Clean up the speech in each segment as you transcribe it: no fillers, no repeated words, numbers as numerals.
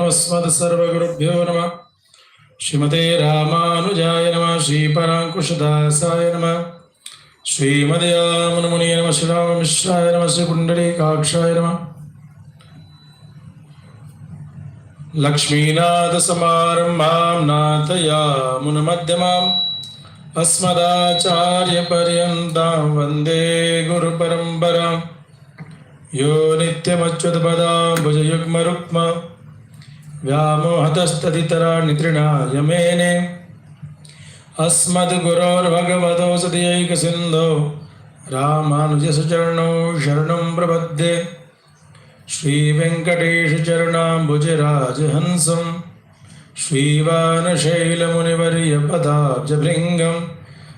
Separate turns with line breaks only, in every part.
अस्मद्सर्वगुरुभ्यो नमः। श्रीमते रामानुजाय नमः। श्रीपराङ्कुशदासाय नमः। श्रीमदयामुनिमुनिये नमः। श्रीराममिश्राय नमः। श्रीपुण्डरीकाक्षाय नमः। लक्ष्मीनाथसमारम्भां नाथयामुनमध्यमाम् अस्मदाचार्यपर्यन्तां वन्दे गुरुपरम्पराम्। यो नित्यमच्युतपदाम्बुजयुग्मरुक्म व्यामोहतस्तदितराणि तृणाय मेने अस्मद्गुरोर्भगवतोऽस्य दयैकसिन्धो रामानुजस्य चरणौ शरणं प्रपद्ये। श्रीवेङ्कटेशचरणाम्बुजराजहंसं श्रीवानशैलमुनिवर्यपदाब्जभृङ्गं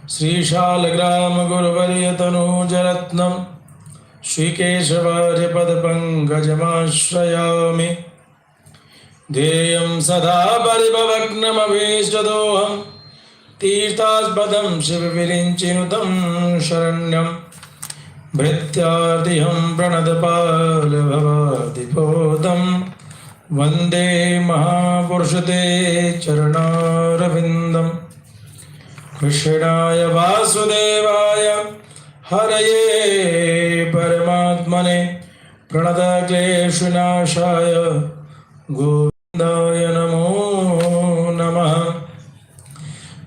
श्रीशालग्रामगुरुवर्यतनूजरत्नं श्रीकेशवार्यपदपङ्कजमाश्रयामि। ध्येयं सदा परिभवग्नमभीष्टदोहं तीर्थास्पदं शिवविरिञ्चिनुतं शरण्यं भृत्यार्तिहं प्रणतपालभवादिपोतं वन्दे महापुरुषते चरणारविन्दं। कृष्णाय वासुदेवाय हरये परमात्मने प्रणतक्लेशनाशाय गोविन्दाय नमो नमः।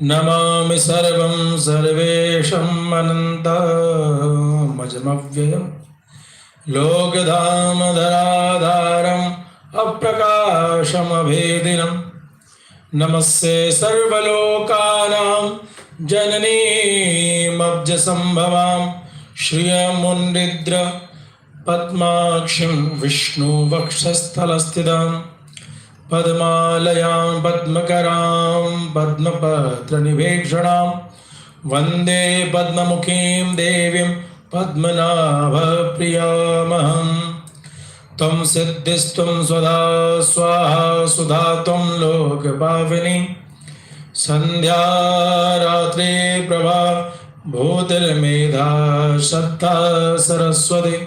नमामि सर्वं सर्वेशम् अनन्तमजमव्ययं लोकधामधराधारम् अप्रकाशमभेदिनं। नमस्ते सर्वलोकानां जननीमब्जसम्भवां श्रियमुन्निद्र पद्माक्षिं विष्णुवक्षस्थलस्थितां पद्मालयां पद्मकरां पद्मपत्रनिवेक्षणां वन्दे पद्ममुखीं देवीं पद्मनाभप्रियामहं। त्वं सिद्धिस्त्वं स्वधा स्वाहा सुधा त्वं लोकपावनी संध्या रात्रि प्रभा भूतिर्मेधा श्रद्धा सरस्वती।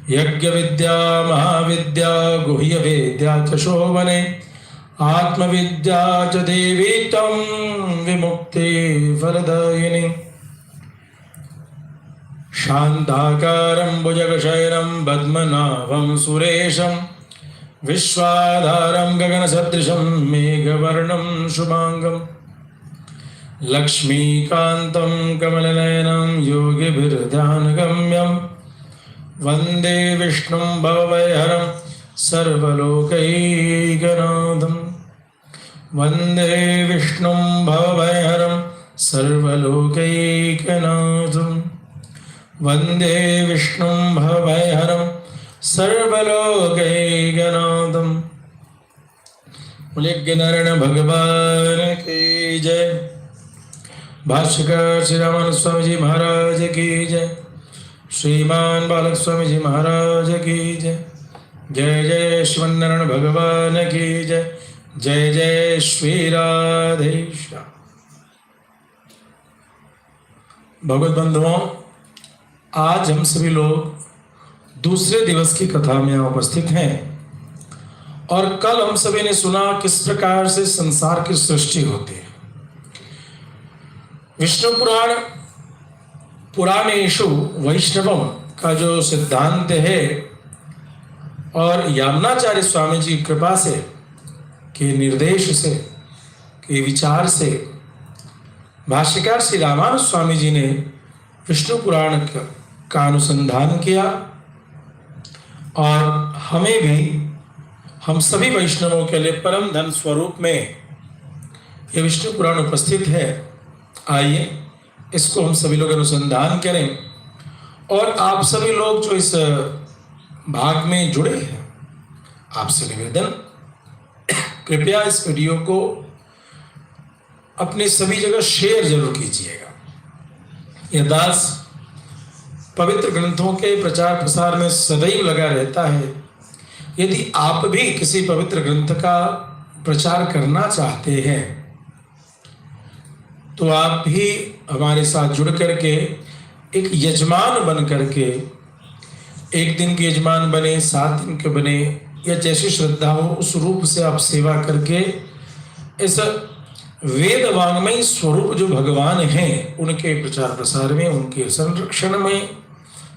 यज्ञविद्या महाविद्या गुह्यवेद्या च शोभने आत्मविद्या च देवी त्वं विमुक्तिफलदायिनी। शान्ताकारं भुजगशयनं पद्मनाभं सुरेशं विश्वाधारं गगनसदृशं मेघवर्णं शुभांगं। लक्ष्मीकान्तं कमलनयनं योगिभिर्ध्यानगम्यं वन्दे विष्णुं भवभयहरं सर्वलोकैकनाथं। वन्दे विष्णुं भवभयहरं सर्वलोकैकनाथं। वन्दे विष्णुं भवभयहरं सर्वलोकैकनाथं। बोलिए नारायण भगवान की जय। भाष्यकार श्री रामानंद स्वामी जी महाराज की जय। श्रीमान बालक स्वामी जी महाराज की जय। जय जय श्रीमन्नारायण भगवान की जय। जय जय श्री राधेश्याम। भगवत बंधुओं, आज हम सभी लोग दूसरे दिवस की कथा में उपस्थित हैं और कल हम सभी ने सुना किस प्रकार से संसार की सृष्टि होती है। विष्णु पुराण पुराणेषु वैष्णवम का जो सिद्धांत है और यामुनाचार्य स्वामी जी की कृपा से, के निर्देश से, के विचार से भाष्यकार श्री रामानुज स्वामी जी ने विष्णु पुराण का अनुसंधान किया और हमें भी, हम सभी वैष्णवों के लिए परम धन स्वरूप में यह विष्णु पुराण उपस्थित है। आइए इसको हम सभी लोग अनुसंधान करें और आप सभी लोग जो इस भाग में जुड़े हैं, आपसे निवेदन, कृपया इस वीडियो को अपने सभी जगह शेयर जरूर कीजिएगा। यह दास पवित्र ग्रंथों के प्रचार प्रसार में सदैव लगा रहता है। यदि आप भी किसी पवित्र ग्रंथ का प्रचार करना चाहते हैं तो आप भी हमारे साथ जुड़ करके एक यजमान बन करके, एक दिन के यजमान बने, 7 दिन के बने, या जैसी श्रद्धा हो उस रूप से आप सेवा करके इस वेद वांग्मय स्वरूप जो भगवान हैं उनके प्रचार प्रसार में, उनके संरक्षण में,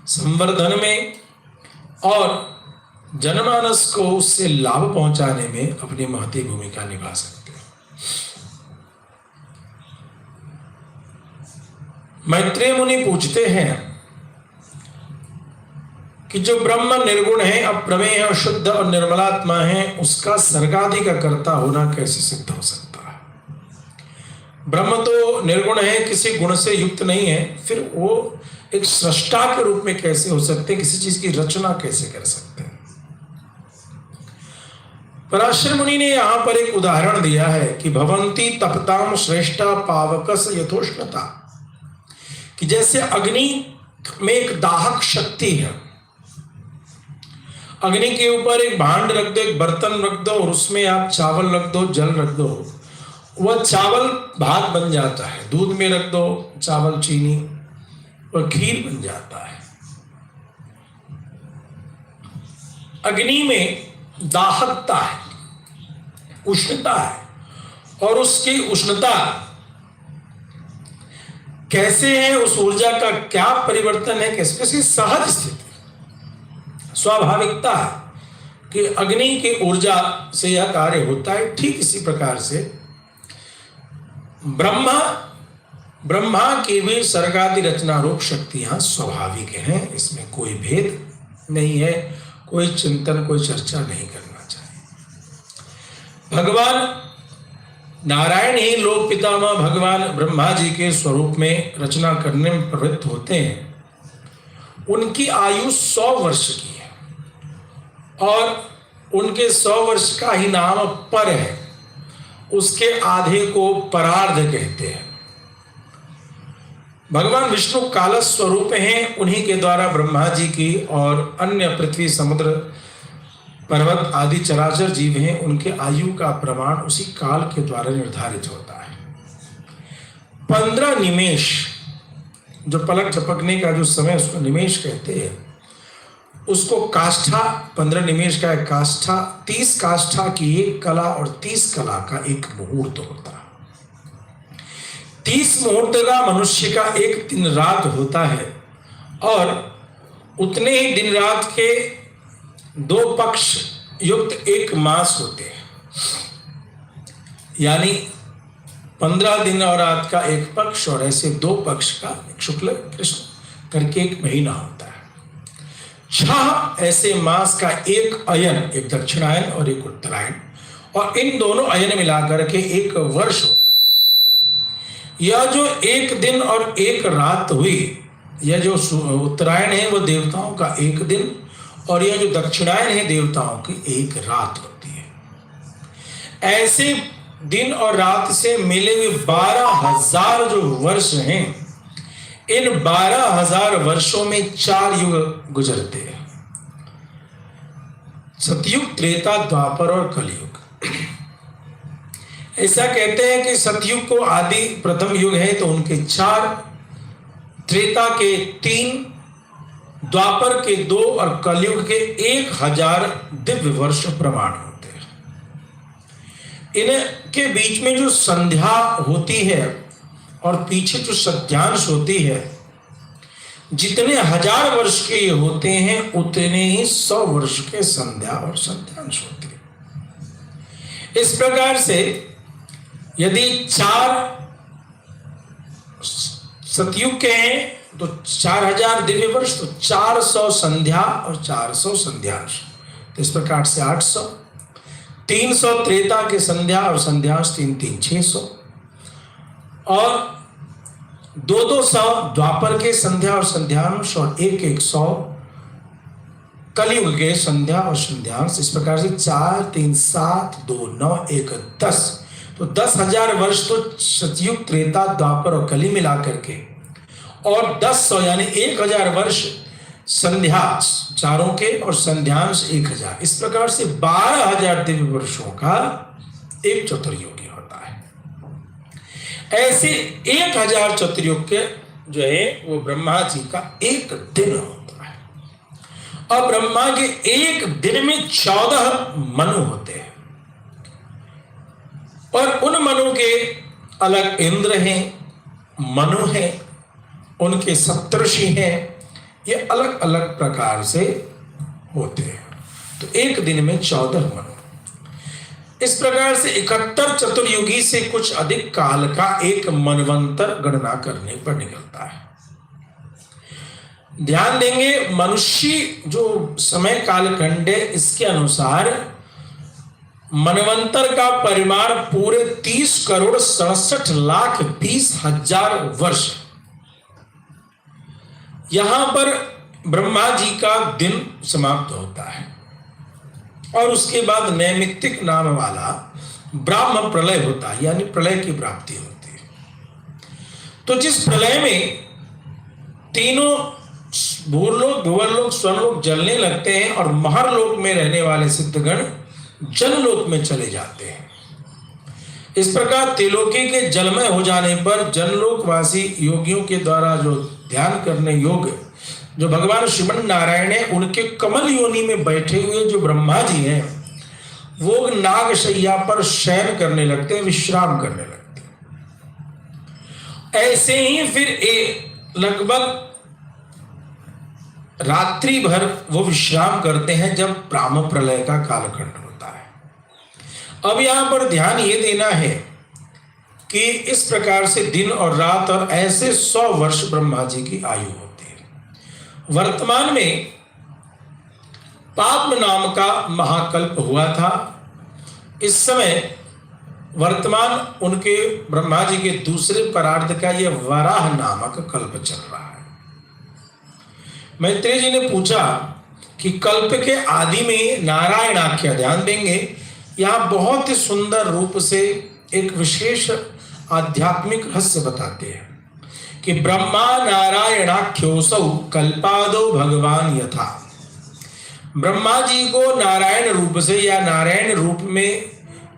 संवर्धन में और जनमानस को उससे लाभ पहुंचाने में अपनी महती भूमिका निभा सकते हैं। मैत्रेय मुनि पूछते हैं कि जो ब्रह्म निर्गुण है, अप्रमेय, शुद्ध और निर्मलात्मा है, उसका सर्गादि का कर्ता होना कैसे सिद्ध हो सकता है? ब्रह्म तो निर्गुण है, किसी गुण से युक्त नहीं है, फिर वो एक सृष्टा के रूप में कैसे हो सकते हैं? किसी चीज की रचना कैसे कर सकते हैं? पराशर मुनि ने यहां पर एक उदाहरण दिया है कि भवंती तपताम श्रेष्ठा पावकस यथोष्णता, कि जैसे अग्नि में एक दाहक शक्ति है, अग्नि के ऊपर एक भांड रख दो, एक बर्तन रख दो और उसमें आप चावल रख दो, जल रख दो, वह चावल भात बन जाता है। दूध में रख दो चावल, चीनी और खीर बन जाता है। अग्नि में दाहकता है, उष्णता है, और उसकी उष्णता कैसे है, उस ऊर्जा का क्या परिवर्तन है, कैसे, इसकी सहज स्थिति, स्वाभाविकता है कि अग्नि की ऊर्जा से यह कार्य होता है। ठीक इसी प्रकार से ब्रह्मा की भी सर्गादि रचना रूप शक्तियां स्वाभाविक हैं, इसमें कोई भेद नहीं है, कोई चिंतन, कोई चर्चा नहीं करना चाहिए। भगवान नारायण ही लोक पितामह भगवान ब्रह्मा जी के स्वरूप में रचना करने में प्रवृत्त होते हैं। उनकी आयु 100 वर्ष की है और उनके 100 वर्ष का ही नाम पर है, उसके आधे को परार्ध कहते हैं। भगवान विष्णु काल स्वरूप हैं, उन्हीं के द्वारा ब्रह्मा जी की और अन्य पृथ्वी, समुद्र, पर्वत आदि चराचर जीव हैं, उनके आयु का प्रमाण उसी काल के द्वारा निर्धारित होता है। 15 निमेष, जो पलक झपकने का जो समय उसको निमेष कहते हैं, उसको काष्ठा, 15 निमेष का एक काष्ठा, 30 काष्ठा की एक कला और 30 कला का एक मुहूर्त होता है। 30 मुहूर्त का मनुष्य का एक दिन रात होता है और उतने ही दिन रात के 2 पक्ष युक्त एक मास होते हैं, यानी 15 दिन और रात का एक पक्ष और ऐसे 2 पक्ष का शुक्ल कृष्ण करके एक महीना होता है। 6 ऐसे मास का एक अयन, एक दक्षिणायन और एक उत्तरायण, और इन दोनों अयन मिलाकर के एक वर्ष होता है। यह जो एक दिन और एक रात हुई, यह जो उत्तरायण है वो देवताओं का एक दिन और यह जो दक्षिणायन है देवताओं की एक रात होती है। ऐसे दिन और रात से मिले हुए 12,000 जो वर्ष हैं, इन 12,000 वर्षों में 4 युग गुजरते हैं, सतयुग, त्रेता, द्वापर और कलयुग। ऐसा कहते हैं कि सतयुग को आदि प्रथम युग है तो उनके 4, त्रेता के 3, द्वापर के 2 और कलयुग के 1000 दिव्य वर्ष प्रमाण होते हैं। इनके बीच में जो संध्या होती है और पीछे जो सत्यांश होती है, जितने 1000 वर्ष के ये होते हैं उतने ही 100 वर्ष के संध्या और सत्यांश होते हैं। इस प्रकार से यदि 4 सतयुग के हैं तो 4000 दिव्य वर्ष, तो 400 संध्या और 400 संध्यांश, तो इस प्रकार से 800, 300 त्रेता के संध्या और संध्यांश, 3 600, और 200 द्वापर के संध्या और संध्यांश, और 100 कलयुग के संध्या और संध्यांश। इस प्रकार से 4 3 7 2 9 1 10, तो 10,000 वर्ष तो सतयुग, त्रेता, द्वापर और कली मिला करके, और 100 यानी 1000 वर्ष संध्या चारों के और संध्यांश 1000। इस प्रकार से 12,000 दिव्य वर्षों का एक चतुर्युगी होता है। ऐसे 1000 चतुर्युग के जो है वो ब्रह्मा जी का एक दिन होता है। और ब्रह्मा के एक दिन में 14 मनु होते हैं और उन मनु के अलग इंद्र हैं, मनु हैं, उनके सप्तर्षि हैं, ये अलग अलग प्रकार से होते हैं। तो एक दिन में 14 मनु। इस प्रकार से 71 चतुर्युगी से कुछ अधिक काल का एक मनवंतर गणना करने पर निकलता है। ध्यान देंगे, मनुष्य जो समय कालखंड है इसके अनुसार मनवंतर का परिमाण पूरे 30,67,20,000 वर्ष। यहां पर ब्रह्मा जी का दिन समाप्त होता है और उसके बाद नैमित्तिक नाम वाला ब्राह्म प्रलय होता है, यानी प्रलय की प्राप्ति होती है। तो जिस प्रलय में तीनों भूलोक, भुवरलोक, स्वर्लोक जलने लगते हैं और महरलोक में रहने वाले सिद्धगण जनलोक में चले जाते हैं। इस प्रकार त्रिलोकी के जलमय हो जाने पर जनलोकवासी योगियों के द्वारा जो ध्यान करने योग्य जो भगवान श्रीमन नारायण है, उनके कमल योनि में बैठे हुए जो ब्रह्मा जी हैं, वो नागशैया पर शयन करने लगते हैं, विश्राम करने लगते हैं। ऐसे ही फिर लगभग रात्रि भर वो विश्राम करते हैं जब ब्रह्म प्रलय का कालखंड होता है। अब यहां पर ध्यान ये देना है कि इस प्रकार से दिन और रात और ऐसे 100 वर्ष ब्रह्मा जी की आयु होती है। वर्तमान में पाद्म नाम का महाकल्प हुआ था। इस समय वर्तमान उनके ब्रह्मा जी के दूसरे परार्ध का यह वराह नामक कल्प चल रहा है। मैत्रेय जी ने पूछा कि कल्प के आदि में नारायण आख्या, ध्यान देंगे यहां बहुत ही सुंदर रूप से एक विशेष आध्यात्मिक रहस्य बताते हैं कि ब्रह्मा नारायणाख्योसौ कल्पादो भगवान यथा। ब्रह्मा जी को नारायण रूप से या नारायण रूप में,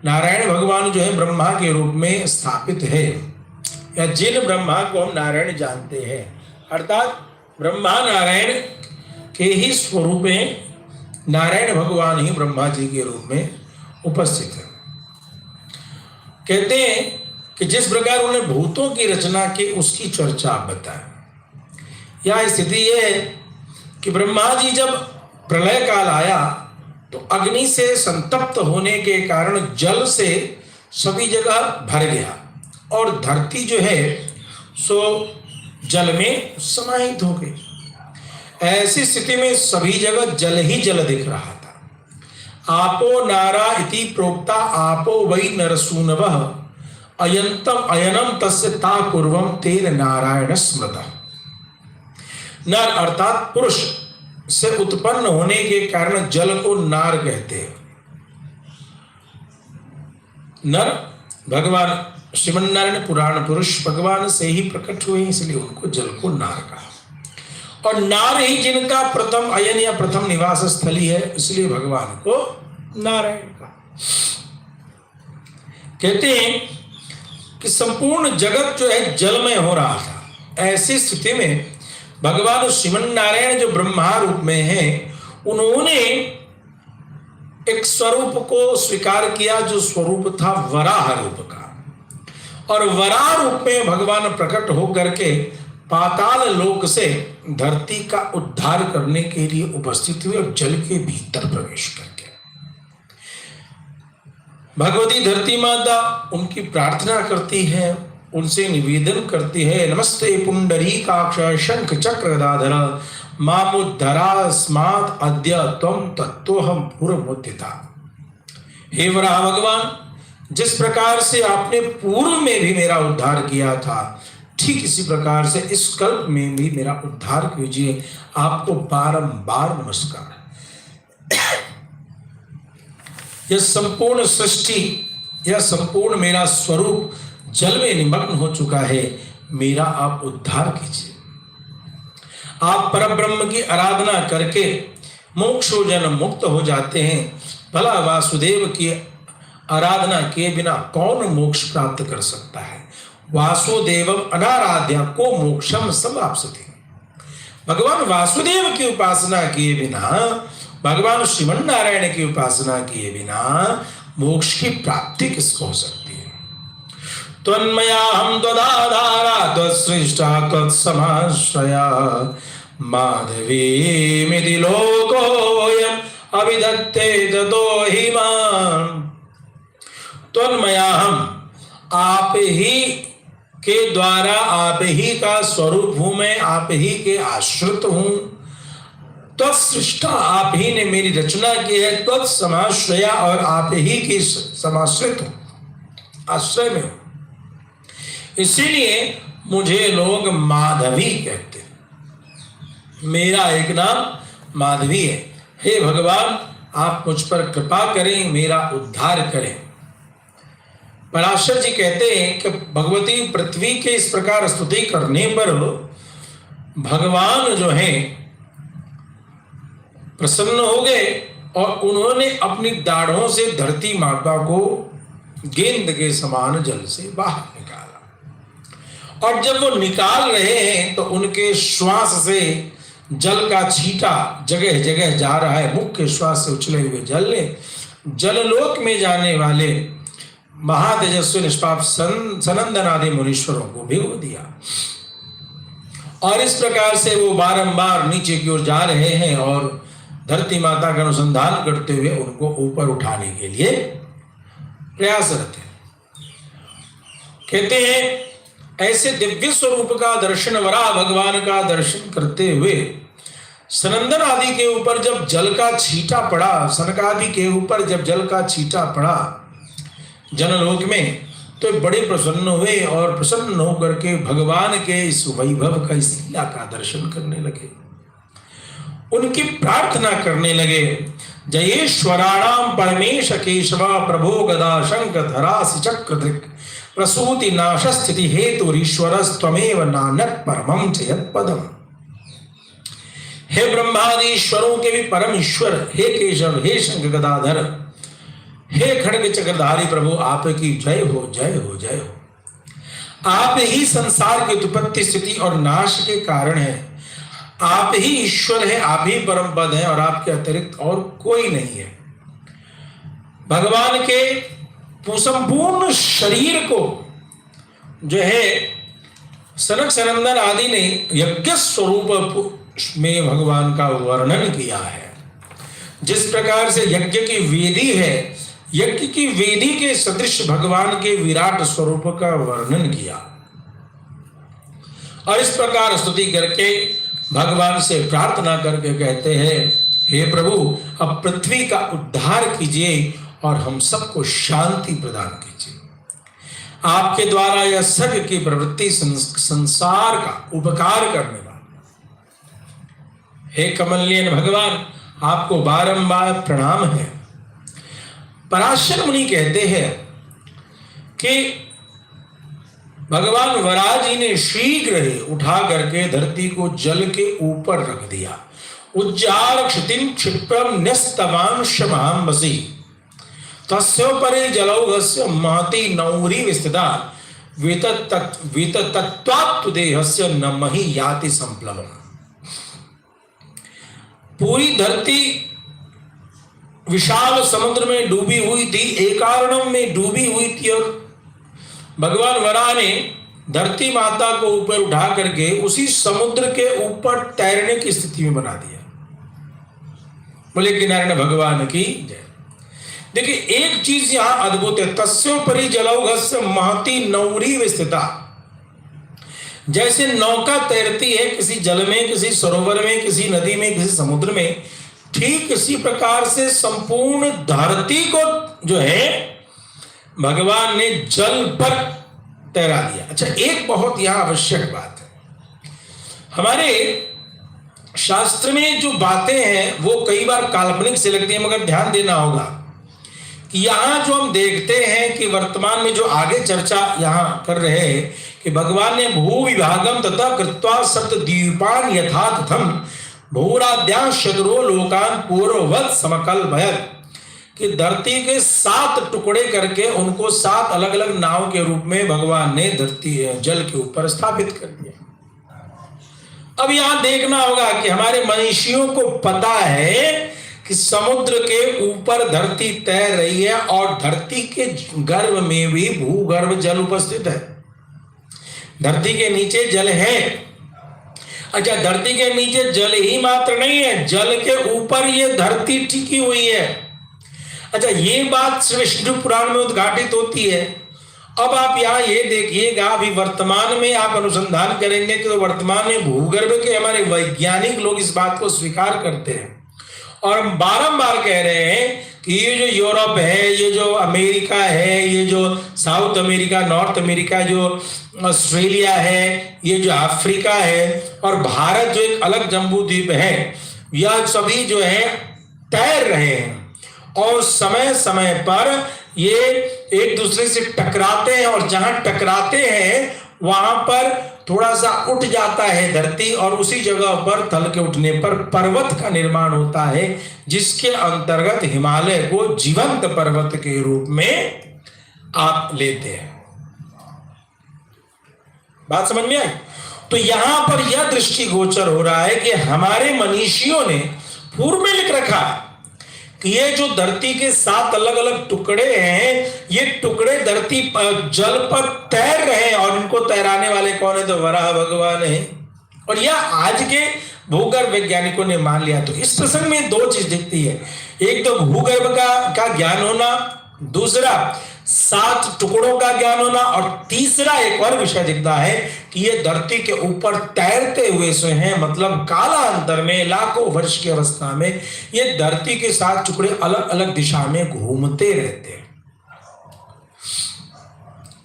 नारायण भगवान जो है ब्रह्मा के रूप में स्थापित है, या जिन ब्रह्मा को हम नारायण जानते हैं, अर्थात ब्रह्मा नारायण के ही स्वरूप में नारायण भगवान ही ब्रह्मा जी के रूप में उपस्थित है। कहते हैं कि जिस प्रकार उन्हें भूतों की रचना की उसकी चर्चा आप बताएं। यह स्थिति यह है कि ब्रह्मा जी जब प्रलय काल आया तो अग्नि से संतप्त होने के कारण जल से सभी जगह भर गया और धरती जो है सो जल में समाहित हो गई। ऐसी स्थिति में सभी जगह जल ही जल दिख रहा था। आपो नारा इति प्रोक्ता आपो वै नरसूनवः अयंतम अयनम तस्य ता पूर्वम तेन नारायण स्मृतः। नर अर्थात पुरुष से उत्पन्न होने के कारण जल को नार कहते हैं। नर भगवान श्रीमन नारायण पुराण पुरुष भगवान से ही प्रकट हुए, इसलिए उनको जल को नार कहा। और नार ही जिनका प्रथम अयन या प्रथम निवास स्थली है, इसलिए भगवान को नारायण कहा। कहते हैं कि संपूर्ण जगत जो है जलमय हो रहा था। ऐसी स्थिति में भगवान श्रीमन नारायण जो ब्रह्मा रूप में हैं, उन्होंने एक स्वरूप को स्वीकार किया जो स्वरूप था वराह रूप का। और वराह रूप में भगवान प्रकट होकर के पाताल लोक से धरती का उद्धार करने के लिए उपस्थित हुए और जल के भीतर प्रवेश करके भगवती धरती माता उनकी प्रार्थना करती है, उनसे निवेदन करती है, नमस्ते पुंडरीकाक्ष शंख चक्र गदाधर मामुद्धरास्मात् अद्य त्वं तत्तोहम पूर्वमुत्थिता। हे वराह भगवान, जिस प्रकार से आपने पूर्व में भी मेरा उद्धार किया था, ठीक इसी प्रकार से इस कल्प में भी मेरा उद्धार कीजिए। आपको बारंबार नमस्कार। यह संपूर्ण सृष्टि, यह संपूर्ण मेरा स्वरूप जल में निमग्न हो चुका है, मेरा आप उद्धार कीजिए। आप परब्रह्म की आराधना करके मोक्षोजन मुक्त हो जाते हैं। भला वासुदेव की आराधना किए बिना कौन मोक्ष प्राप्त कर सकता है। वासुदेवम अनाराध्या को मोक्षम समाप्स्यते। भगवान वासुदेव की उपासना किए बिना, भगवान श्रीमन नारायण की उपासना किए बिना मोक्ष की प्राप्ति किसको हो सकती है? त्वन्मया हम त्वदाधारा त्वत्सृष्टा त्वत्समाश्रया माधवी मिति लोकोऽयम् अभिधत्ते ततो हि माम्। त्वन्मया हम, आप ही के द्वारा, आप ही का स्वरूप हूं मैं, आप ही के आश्रित हूं। त्वत्सृष्टा, आप ही ने मेरी रचना की है। त्वत्समाश्रया, और आप ही की समाश्रित हूं, आश्रय में हूं। इसीलिए मुझे लोग माधवी कहते हैं। मेरा एक नाम माधवी है। हे भगवान, आप मुझ पर कृपा करें, मेरा उद्धार करें। पराशर जी कहते हैं कि भगवती पृथ्वी के इस प्रकार स्तुति करने पर भगवान जो है प्रसन्न हो गए और उन्होंने अपनी दाढ़ों से धरती माता को गेंद के समान जल से बाहर निकाला। और जब वो निकाल रहे हैं तो उनके श्वास से जल का छींटा जगह जगह जा रहा है। मुख्य श्वास से उछले हुए जल ने जललोक में जाने वाले महातेजस्वी निष्पाप सनंदन आदि मुनीश्वरों को भिगो दिया। और इस प्रकार से वो बारंबार नीचे की ओर जा रहे हैं और धरती माता का अनुसंधान करते हुए उनको ऊपर उठाने के लिए प्रयासरत हैं। कहते हैं ऐसे दिव्य स्वरूप का दर्शन, वराह भगवान का दर्शन करते हुए सनंदन आदि के ऊपर जब जल का छींटा पड़ा, सनकादि के ऊपर जब जल का छींटा पड़ा जनलोक में, तो बड़े प्रसन्न हुए और प्रसन्न होकर के भगवान के इस वैभव का, इस लीला का दर्शन करने लगे। उनकी प्रार्थना करने लगे। जयेश्वराणाम परमेश केशवा प्रभो गदा शंख धरासि चक्रधृक् प्रसूति नाश स्थिति हेतु ईश्वरस्त्वमेव नान्यत् परमं च यत्पदम्। हे ब्रह्मादीश्वरों के भी परम ईश्वर, हे केशव, हे शंख गदाधर, हे खड्ग चक्रधारी प्रभु, आपकी जय हो, जय हो, जय हो। आप ही संसार की उत्पत्ति स्थिति और नाश के कारण है। आप ही ईश्वर है, आप ही परम पद है और आपके अतिरिक्त और कोई नहीं है। भगवान के संपूर्ण शरीर को जो है सनक सनंदन आदि ने यज्ञ स्वरूप में भगवान का वर्णन किया है। जिस प्रकार से यज्ञ की वेदी है, यज्ञ की वेदी के सदृश भगवान के विराट स्वरूप का वर्णन किया। और इस प्रकार स्तुति करके भगवान से प्रार्थना करके कहते हैं, हे प्रभु, अब पृथ्वी का उद्धार कीजिए और हम सबको शांति प्रदान कीजिए। आपके द्वारा यह सर्ग की प्रवृत्ति संसार का उपकार करने वाला। हे कमलनयन भगवान, आपको बारंबार प्रणाम है। पराशर मुनि कहते हैं कि भगवान वराह जी ने शीघ्र ही उठा करके धरती को जल के ऊपर रख दिया। उज्जार क्षितिं क्षिप्रम न्यस्तवांशमां वसी तस्योपरि जलौघस्य महती नौरी विस्थिता विततत्वात् देहस्य न महि याति संप्लवम्। पूरी धरती विशाल समुद्र में डूबी हुई थी, एकारणम में डूबी हुई थी और भगवान वराह ने धरती माता को ऊपर उठा करके उसी समुद्र के ऊपर तैरने की स्थिति में बना दिया। बोले कि नारायण भगवान की जय। देखिए एक चीज यहां अद्भुत है, तस्योपरि जलौघस्य महती नौरी विस्थिता। जैसे नौका तैरती है किसी जल में, किसी सरोवर में, किसी नदी में, किसी समुद्र में, ठीक इसी प्रकार से संपूर्ण धरती को जो है भगवान ने जल पर तैरा दिया। अच्छा, एक बहुत यहां आवश्यक बात है, हमारे शास्त्र में जो बातें हैं वो कई बार काल्पनिक से लगती है, मगर ध्यान देना होगा कि यहां जो हम देखते हैं कि वर्तमान में जो आगे चर्चा यहां कर रहे हैं कि भगवान ने भू विभागम तथा कृत्वा सप्तद्वीपान यथा तथम भूराद्यां शतरो लोकान पूर्ववत समकल्पयत्, कि धरती के 7 टुकड़े करके उनको 7 अलग अलग नाव के रूप में भगवान ने धरती जल के ऊपर स्थापित कर दिया। अब यहां देखना होगा कि हमारे मनीषियों को पता है कि समुद्र के ऊपर धरती तैर रही है और धरती के गर्भ में भी भूगर्भ जल उपस्थित है। धरती के नीचे जल है। अच्छा, धरती के नीचे जल ही मात्र नहीं है, जल के ऊपर ये धरती टिकी हुई है। अच्छा, ये बात विष्णु पुराण में उद्घाटित होती है। अब आप यहाँ ये देखिएगा, अभी वर्तमान में आप अनुसंधान करेंगे कि तो वर्तमान में भूगर्भ के हमारे वैज्ञानिक लोग इस बात को स्वीकार करते हैं और हम बारंबार कह रहे हैं कि ये जो यूरोप है, ये जो अमेरिका है, ये जो साउथ अमेरिका, नॉर्थ अमेरिका, जो ऑस्ट्रेलिया है, ये जो अफ्रीका है और भारत जो एक अलग जम्बू द्वीप है, यह सभी जो है तैर रहे हैं और समय समय पर ये एक दूसरे से टकराते हैं और जहां टकराते हैं वहां पर थोड़ा सा उठ जाता है धरती और उसी जगह पर थल के उठने पर पर्वत का निर्माण होता है, जिसके अंतर्गत हिमालय को जीवंत पर्वत के रूप में आप लेते हैं। बात समझ में आई? तो यहां पर यह दृष्टिगोचर हो रहा है कि हमारे मनीषियों ने पूर्व में लिख रखा है कि ये जो धरती के 7 अलग अलग टुकड़े हैं, ये टुकड़े धरती जल पर तैर रहे हैं और इनको तैराने वाले कौन है? तो वराह भगवान है। और यह आज के भूगर्भ वैज्ञानिकों ने मान लिया। तो इस प्रसंग में 2 चीज दिखती है, एक तो भूगर्भ का ज्ञान होना, दूसरा 7 टुकड़ों का ज्ञान होना और तीसरा एक और विषय दिखता है कि ये धरती के ऊपर तैरते हुए से हैं, मतलब कालांतर में लाखों वर्ष की अवस्था में ये धरती के 7 टुकड़े अलग अलग दिशा में घूमते रहते हैं।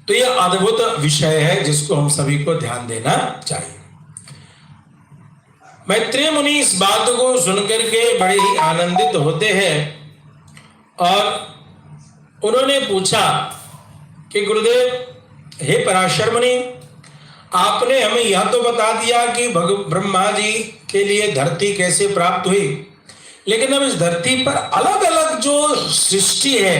तो ये अद्भुत विषय है जिसको हम सभी को ध्यान देना चाहिए। मैत्रेय मुनि इस बात को सुनकर के बड़े ही आनंदित होते हैं और उन्होंने पूछा कि गुरुदेव, हे पराशर मुनि, आपने हमें यह तो बता दिया कि ब्रह्मा जी के लिए धरती कैसे प्राप्त हुई, लेकिन अब इस धरती पर अलग अलग जो सृष्टि है,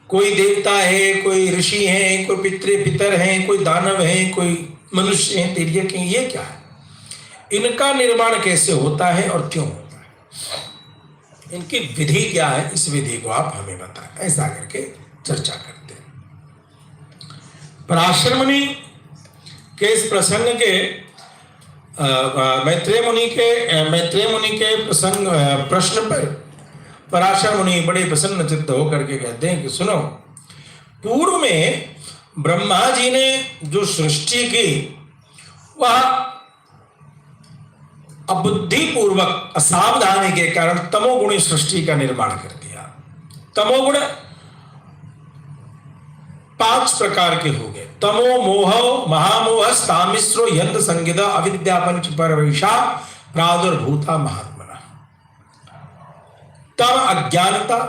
कोई देवता है, कोई ऋषि हैं, कोई पितर हैं, कोई दानव हैं, कोई मनुष्य हैं, तिर्यक हैं, ये क्या है? इनका निर्माण कैसे होता है और क्यों होता है? इनकी विधि क्या है? इस विधि को आप हमें बताएं। ऐसा करके चर्चा करते हैं। पराशर मुनि के इस प्रसंग के मैत्रेय मुनि के प्रश्न पर पराशर मुनि बड़े प्रसन्न चित्त होकर के कहते हैं कि सुनो, पूर्व में ब्रह्मा जी ने जो सृष्टि की वह अबुद्धि पूर्वक असावधानी के कारण तमोगुणी सृष्टि का निर्माण कर दिया। तमोगुण 5 प्रकार के हो गए। तमो मोह महामोह तामिश्रो यंत्र संगिदा अविद्या पंच परवैषा प्रादुर्भूता महात्मना। तम अज्ञानता,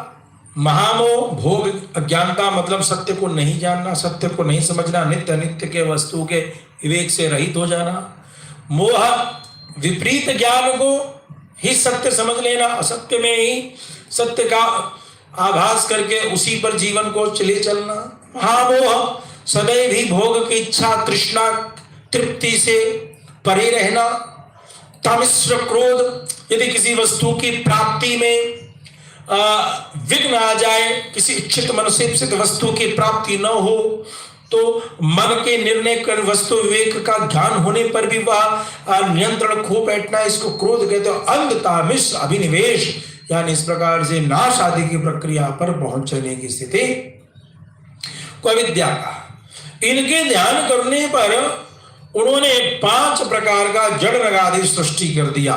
महामोह भोग अज्ञानता मतलब सत्य को नहीं जानना, सत्य को नहीं समझना, नित्य अनित्य के वस्तु के विवेक से रहित हो जाना। मोह विपरीत ज्ञान को ही सत्य समझ लेना, असत्य में ही सत्य का आभास करके उसी पर जीवन को चले चलना। महामोह सदैव ही भोग की इच्छा तृष्णा तृप्ति से परे रहना। तामिश्र क्रोध, यदि किसी वस्तु की प्राप्ति में विघ्न आ जाए, किसी इच्छित मन से इच्छित वस्तु की प्राप्ति न हो तो मन के निर्णय कर वस्तु विवेक का ज्ञान होने पर भी वह नियंत्रण खो बैठना, इसको क्रोध कहते हो। अंधतामिश अभिनिवेश, यानी इस प्रकार से नाश आदि की प्रक्रिया पर पहुंचने की स्थिति को अविद्या का। इनके ध्यान करने पर उन्होंने 5 प्रकार का जड़ नगादि सृष्टि कर दिया।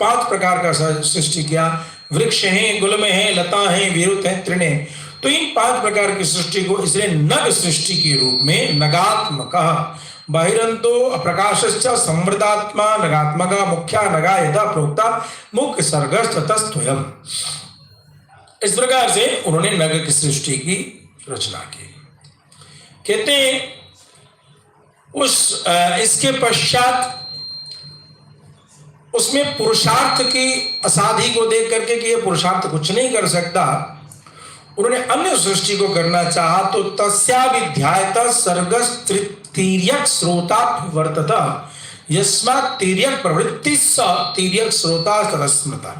5 प्रकार का सृष्टि किया। वृक्ष हैं, गुल्म हैं, लता हैं, विरुत हैं, तृण हैं। तो इन 5 प्रकार की सृष्टि को इसने नग सृष्टि के रूप में नगात्मक बहिरंतो प्रकाशश्च संवृदात्मा नगात्मक मुख्या नगा यथा प्रोक्ता मुख्य सर्गस्थ तस्थोयम। इस प्रकार से उन्होंने नग की सृष्टि की रचना की। कहते इसके पश्चात उसमें पुरुषार्थ की असाधि को देख करके कि ये पुरुषार्थ कुछ नहीं कर सकता, उन्होंने अन्य सृष्टि को करना चाहा। तो तस्या विध्यायत सर्गस्त्रितीर्यक स्रोता वर्तता, यस्मात् तिर्यक प्रवृत्ति स तिर्यक श्रोता तदस्मृता।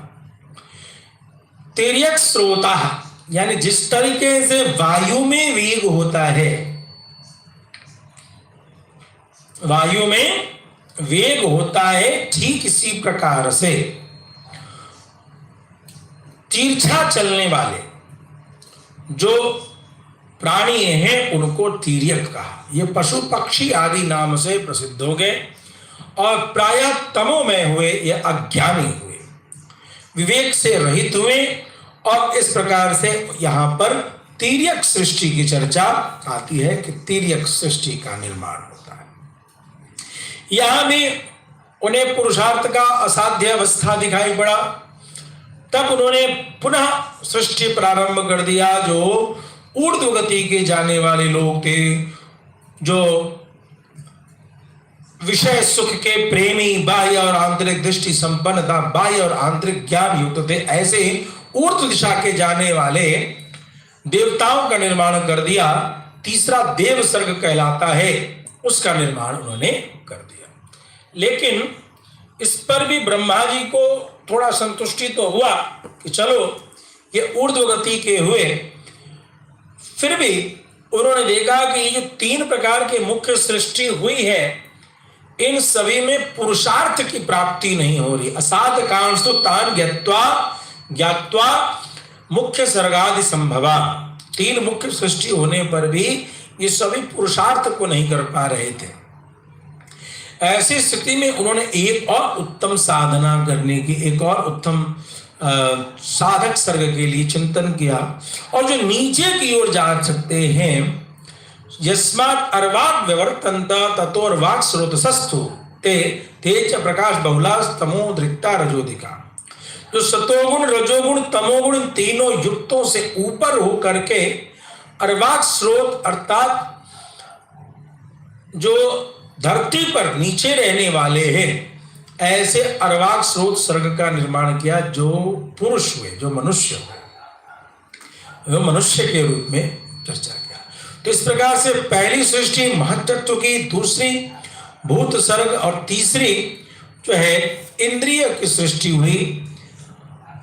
तिर्यक श्रोता यानी जिस तरीके से वायु में वेग होता है, वायु में वेग होता है, ठीक इसी प्रकार से तिरछा चलने वाले जो प्राणी हैं उनको तिर्यक कहा। ये पशु पक्षी आदि नाम से प्रसिद्ध हो गए और प्रायः तमोमय हुए, ये अज्ञानी हुए, विवेक से रहित हुए, और इस प्रकार से यहां पर तिर्यक सृष्टि की चर्चा आती है कि तिर्यक सृष्टि का निर्माण होता है। यहां भी उन्हें पुरुषार्थ का असाध्य अवस्था दिखाई पड़ा, तब उन्होंने पुनः सृष्टि प्रारंभ कर दिया। जो ऊर्ध्व गति के जाने वाले लोग थे, जो विषय सुख के प्रेमी, बाह्य और आंतरिक दृष्टि संपन्न था, बाह्य और आंतरिक ज्ञान युक्त थे, ऐसे ऊर्ध्व दिशा के जाने वाले देवताओं का निर्माण कर दिया। तीसरा देव सर्ग कहलाता है, उसका निर्माण उन्होंने कर दिया। लेकिन इस पर भी ब्रह्मा जी को थोड़ा संतुष्टि तो हुआ कि चलो ये ऊर्ध्व गति के हुए, फिर भी उन्होंने देखा कि ये जो 3 प्रकार के मुख्य सृष्टि हुई है, इन सभी में पुरुषार्थ की प्राप्ति नहीं हो रही। असाध कांस्तु तान ज्ञात्वा मुख्य सर्गादि संभवा। 3 मुख्य सृष्टि होने पर भी ये सभी पुरुषार्थ को नहीं कर पा रहे थे। ऐसी स्थिति में उन्होंने एक और उत्तम साधना करने की, एक और उत्तम साधक सर्ग के लिए चिंतन किया, और जो नीचे की ओर जा सकते हैं, यस्मात् अर्वाक व्यवर्तन्त ततोर्वाक स्रोतसस्तु ते तेज प्रकाश बहुलास्तमो दृक्ता रजोदिका। जो सतोगुण, रजोगुण, तमोगुण, तीनों युक्तों से ऊपर हो करके अर्वाक स्रोत अर्थात जो धरती पर नीचे रहने वाले हैं, ऐसे अर्वाक स्रोत सर्ग का निर्माण किया, जो पुरुष हुए, जो मनुष्य हुए, वो मनुष्य के रूप में चर्चा किया। तो इस प्रकार से पहली सृष्टि महत्त्व की, दूसरी भूत सर्ग, और तीसरी जो है इंद्रिय की सृष्टि हुई।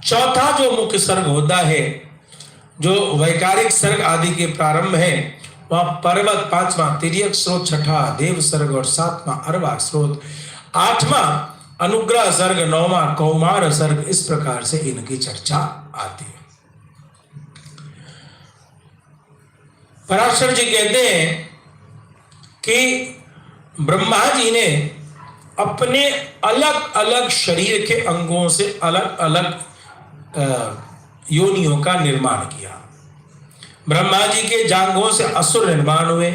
चौथा जो मुख्य सर्ग होता है, जो वैकारिक सर्ग आदि के प्रारंभ है, वहां पर्वत, 5वां तिर्यक स्रोत, 6ठा देव सर्ग और 7वां अर्वाक स्रोत, 8वां अनुग्रह सर्ग, 9वां कौमार सर्ग, इस प्रकार से इनकी चर्चा आती है। पराशर जी कहते हैं कि ब्रह्मा जी ने अपने अलग अलग शरीर के अंगों से अलग अलग योनियों का निर्माण किया। ब्रह्मा जी के जांघों से असुर निर्माण हुए,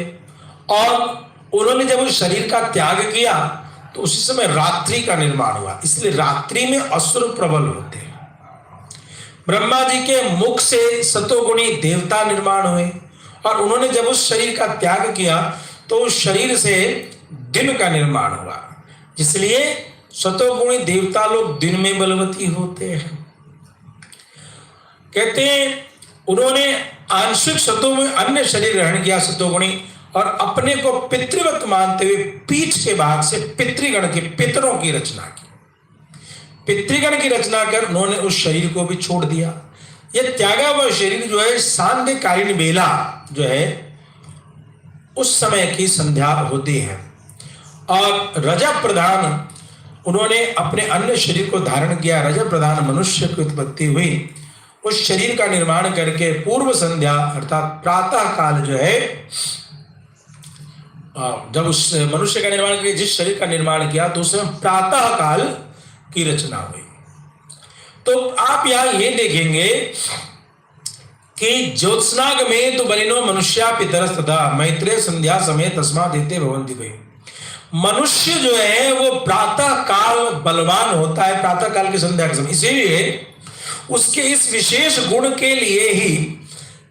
और उन्होंने जब उस शरीर का त्याग किया तो उसी समय रात्रि का निर्माण हुआ, इसलिए रात्रि में असुर प्रबल होते हैं। ब्रह्मा जी के मुख से सतोगुणी देवता निर्माण हुए, और उन्होंने जब उस शरीर का त्याग किया तो उस शरीर से दिन का निर्माण हुआ, इसलिए सतोगुणी देवता लोग दिन में बलवती होते हैं। कहते हैं उन्होंने आंशिक सतों में अन्य शरीर ग्रहण किया सतोगुणी, और अपने को पितृवत मानते हुए पीठ के भाग से पितृगण के पितरों की रचना की। पितृगण की रचना कर उन्होंने उस शरीर को भी छोड़ दिया। यह त्यागा हुआ शरीर जो है सांध्यकालीन बेला जो है उस समय की संध्या होती है, और रज प्रधान उन्होंने अपने अन्य शरीर को धारण किया। रज प्रधान मनुष्य की उत्पत्ति हुई। उस शरीर का निर्माण करके पूर्व संध्या अर्थात प्रातः काल जो है, जब उस मनुष्य का निर्माण किया, जिस शरीर का निर्माण किया, तो उसमें प्रातः काल की रचना हुई। तो आप यहां ये देखेंगे कि ज्योत्स्नाग में तो बलिनो मनुष्या पितरस तथा मैत्रेय संध्या समय तस्मा देते भवंती भाई। मनुष्य जो है वो प्रातः काल बलवान होता है, प्रातः काल की संध्या के समय, इसीलिए उसके इस विशेष गुण के लिए ही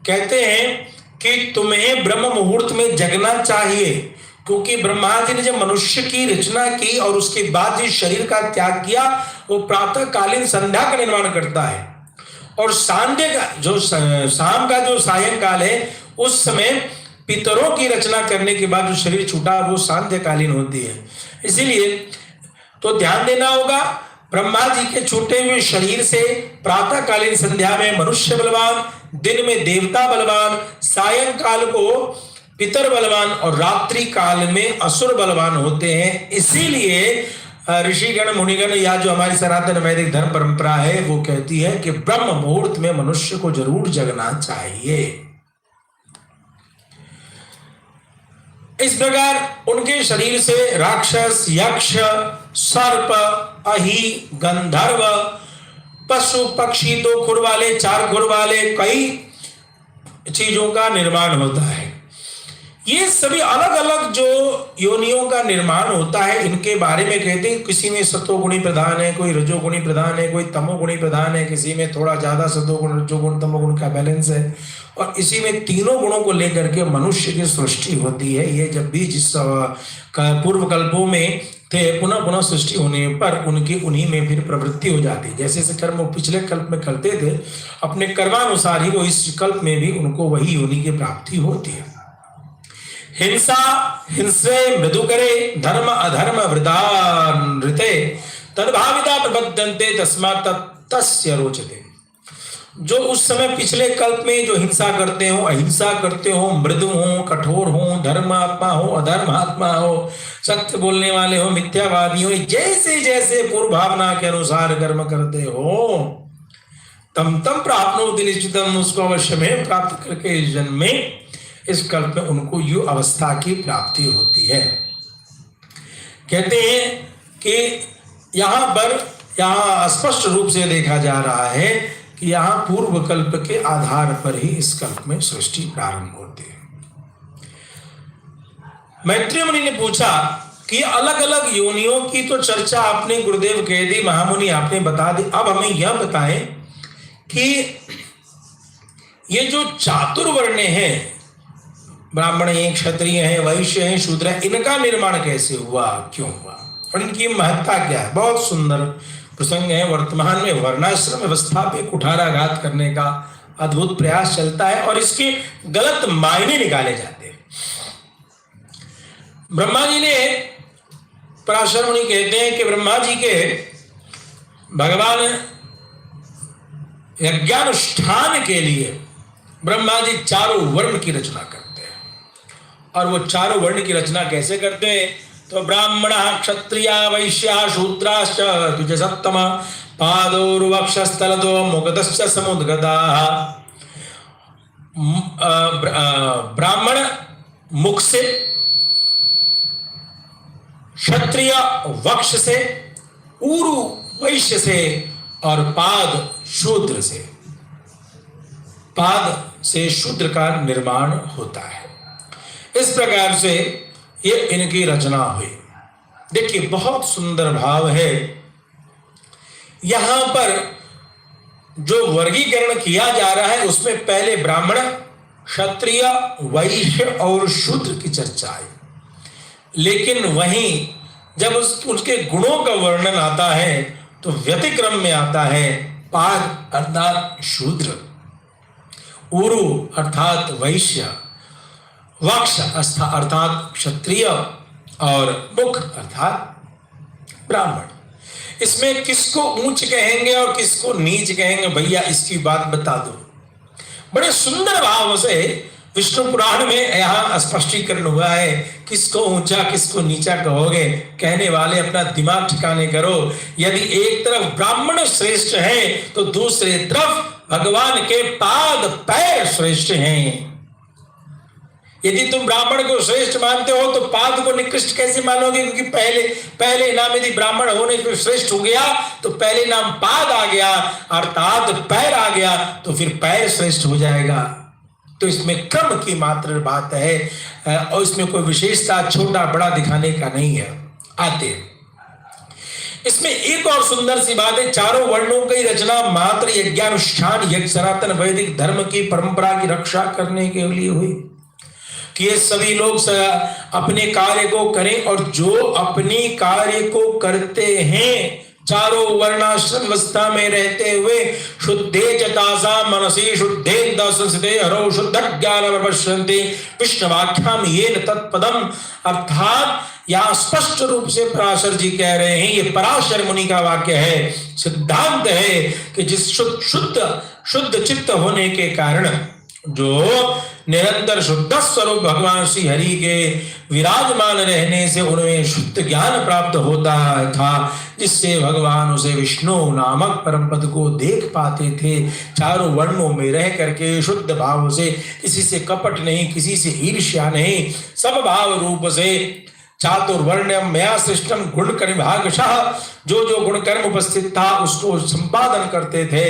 कहते हैं कि तुम्हें ब्रह्म मुहूर्त में जगना चाहिए, क्योंकि ब्रह्मा जी ने जब मनुष्य की रचना की और उसके बाद जिस शरीर का त्याग किया, वो प्रातः कालीन संध्या का निर्माण करता है, और सांध्य का जो शाम का जो सायंकाल है, उस समय पितरों की रचना करने के बाद जो शरीर छूटा वो सांध्यकालीन होती है। इसीलिए तो ध्यान देना होगा, ब्रह्मा जी के छूटे हुए शरीर से प्रातःकालीन संध्या में मनुष्य बलवान, दिन में देवता बलवान, सायंकाल को पितर बलवान और रात्रि काल में असुर बलवान होते हैं। इसीलिए ऋषिगण मुनिगण या जो हमारी सनातन वैदिक धर्म परंपरा है वो कहती है कि ब्रह्म मुहूर्त में मनुष्य को जरूर जगना चाहिए। इस प्रकार उनके शरीर से राक्षस, यक्ष, सर्प, अहि, गंधर्व, पशु पक्षी, 2 खुर वाले, 4 खुर वाले, कई चीजों का निर्माण होता है। ये सभी अलग अलग जो योनियों का निर्माण होता है, इनके बारे में कहते हैं किसी में सतोगुणी प्रधान है, कोई रजोगुणी प्रधान है, कोई तमोगुणी प्रधान है, किसी में थोड़ा ज्यादा सतोगुण, रजोगुण, तमोगुण का बैलेंस है, और इसी में तीनों गुणों को लेकर के मनुष्य की सृष्टि होती है। ये जब भी जिस पूर्व कल्पों में थे, पुनः पुनः सृष्टि होने पर उनकी उन्हीं में फिर प्रवृत्ति हो जाती है। जैसे जैसे कर्म पिछले कल्प में करते थे, अपने कर्मानुसार ही वो इस कल्प में भी उनको वही योनि की प्राप्ति होती है। हिंसा हिंसे मृदु करे, धर्म अधर्म वृदानृते, तद्भाविता प्रबद्धन्ते तस्मात् तस्य रोचते। जो उस समय पिछले कल्प में जो हिंसा करते हो, अहिंसा करते हो, मृदु हो, कठोर हो, धर्मात्मा हो, अधर्मात्मा हो, सत्य बोलने वाले हो, मिथ्यावादी हो, जैसे जैसे पूर्व भावना के अनुसार कर्म करते हो, तम तम प्राप्नोति निश्चितम, उसको अवश्य में प्राप्त करके इस जन्म में, इस कल्प में उनको यु अवस्था की प्राप्ति होती है। कहते हैं कि यहाँ स्पष्ट रूप से देखा जा रहा है कि यहाँ पूर्व कल्प के आधार पर ही इस कल्प में सृष्टि प्रारंभ होती है। मैत्रेय मुनि ने पूछा कि अलग अलग योनियों की तो चर्चा आपने गुरुदेव कह दी, महामुनि आपने बता दी, अब हमें यह बताएं कि ये जो चातुर्वर्ण हैं, ब्राह्मण हैं, क्षत्रिय हैं, वैश्य हैं, शूद्र हैं, इनका निर्माण कैसे हुआ, क्यों हुआ और इनकी महत्ता क्या है। बहुत सुंदर प्रसंग है। वर्तमान में वर्णाश्रम व्यवस्था पे कुठाराघात करने का अद्भुत प्रयास चलता है और इसके गलत मायने निकाले जाते हैं। ब्रह्मा जी ने, पराशर मुनि कहते हैं कि ब्रह्मा जी के भगवान यज्ञानुष्ठान के लिए ब्रह्मा जी 4 वर्ण की रचना करते हैं। और वो 4 वर्ण की रचना कैसे करते हैं, तो ब्राह्मण, क्षत्रिय, वैश्य, शूद्राश्च द्विजसप्तम, पादोर्वक्षस्थलतो मुखतश्च समुद्गताः। ब्राह्मण मुख से, क्षत्रिय वक्ष से, ऊरु वैश्य से और पाद शूद्र से। पाद से शूद्र का निर्माण होता है। इस प्रकार से ये इनकी रचना हुई। देखिए बहुत सुंदर भाव है। यहां पर जो वर्गीकरण किया जा रहा है उसमें पहले ब्राह्मण, क्षत्रिय, वैश्य और शूद्र की चर्चा आई, लेकिन वहीं जब उसके गुणों का वर्णन आता है तो व्यतिक्रम में आता है पाद अर्थात शूद्र, ऊरु अर्थात वैश्य, वक्ष अर्थात क्षत्रिय और मुख अर्थात ब्राह्मण। इसमें किसको ऊंच कहेंगे और किसको नीच कहेंगे, भैया इसकी बात बता दो। बड़े सुंदर भाव से विष्णु पुराण में यहाँ स्पष्टीकरण हुआ है। किसको ऊंचा किसको नीचा कहोगे, कहने वाले अपना दिमाग ठिकाने करो। यदि एक तरफ ब्राह्मण श्रेष्ठ है तो दूसरे तरफ भगवान के पाद पैर श्रेष्ठ हैं। यदि तुम ब्राह्मण को श्रेष्ठ मानते हो तो पाद को निकृष्ट कैसे मानोगे, क्योंकि पहले नाम यदि ब्राह्मण होने से श्रेष्ठ हो गया तो पहले नाम पाद आ गया अर्थात पैर आ गया, तो फिर पैर श्रेष्ठ हो जाएगा। तो इसमें क्रम की मात्र बात है और इसमें कोई विशेषता छोटा बड़ा दिखाने का नहीं है। आते इसमें एक और सुंदर सी बात है, 4 वर्णों की रचना मात्र यज्ञानुष्ठान, यज्ञ सनातन वैदिक धर्म की परंपरा की रक्षा करने के लिए हुई कि ये सभी लोग अपने कार्य को करें, और जो अपने कार्य को करते हैं चारों वर्णाश्रम अवस्था में रहते हुए शुद्धे चतासा मनसी शुद्धे दसंसते हरो शुद्ध ज्ञान पश्यन्ति विष्णुवाख्याम येन तत्पदम। अर्थात यहाँ स्पष्ट रूप से पराशर जी कह रहे हैं, ये पराशर मुनि का वाक्य है, सिद्धांत है कि जिस शुद्ध चित्त होने के कारण जो निरंतर शुद्ध स्वरूप भगवान श्री हरि के विराजमान रहने से उनमें शुद्ध ज्ञान प्राप्त होता था, जिससे भगवान उसे विष्णु नामक परम पद को देख पाते थे। चारों वर्णों में रह करके शुद्ध भाव से, किसी से कपट नहीं, किसी से ईर्ष्या नहीं, सब भाव रूप से चातुर्वर्ण्यम मया सृष्टम गुण कर्म भागशः, जो जो गुण कर्म उपस्थित था उसको संपादन करते थे।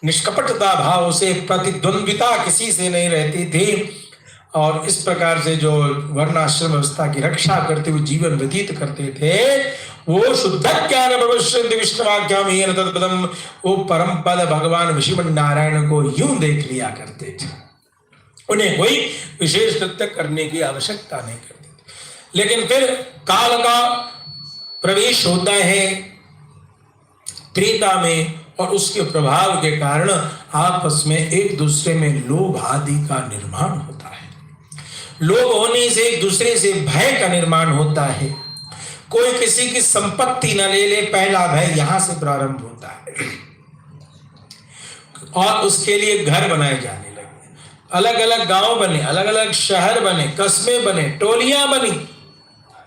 निष्कपटता भाव से, प्रतिद्वंद्विता किसी से नहीं रहती थी, और इस प्रकार से जो वर्णाश्रम व्यवस्था की रक्षा करते हुए जीवन व्यतीत करते थे, वो शुद्ध ज्ञान भविष्यन्ति विष्णुवाख्याम येन तत्पदम, वो परम पद भगवान विष्णु नारायण को यूं देख लिया करते थे। उन्हें कोई विशेष कृत्य करने की आवश्यकता नहीं करती। लेकिन फिर काल का प्रवेश होता है त्रेता में, और उसके प्रभाव के कारण आपस में एक दूसरे में लोभ आदि का निर्माण होता है। लोभ होने से एक दूसरे से भय का निर्माण होता है। कोई किसी की संपत्ति न ले ले, पहला भय यहां से प्रारंभ होता है, और उसके लिए घर बनाए जाने लगे, अलग अलग गांव बने, अलग अलग शहर बने, कस्बे बने, टोलियां बनी।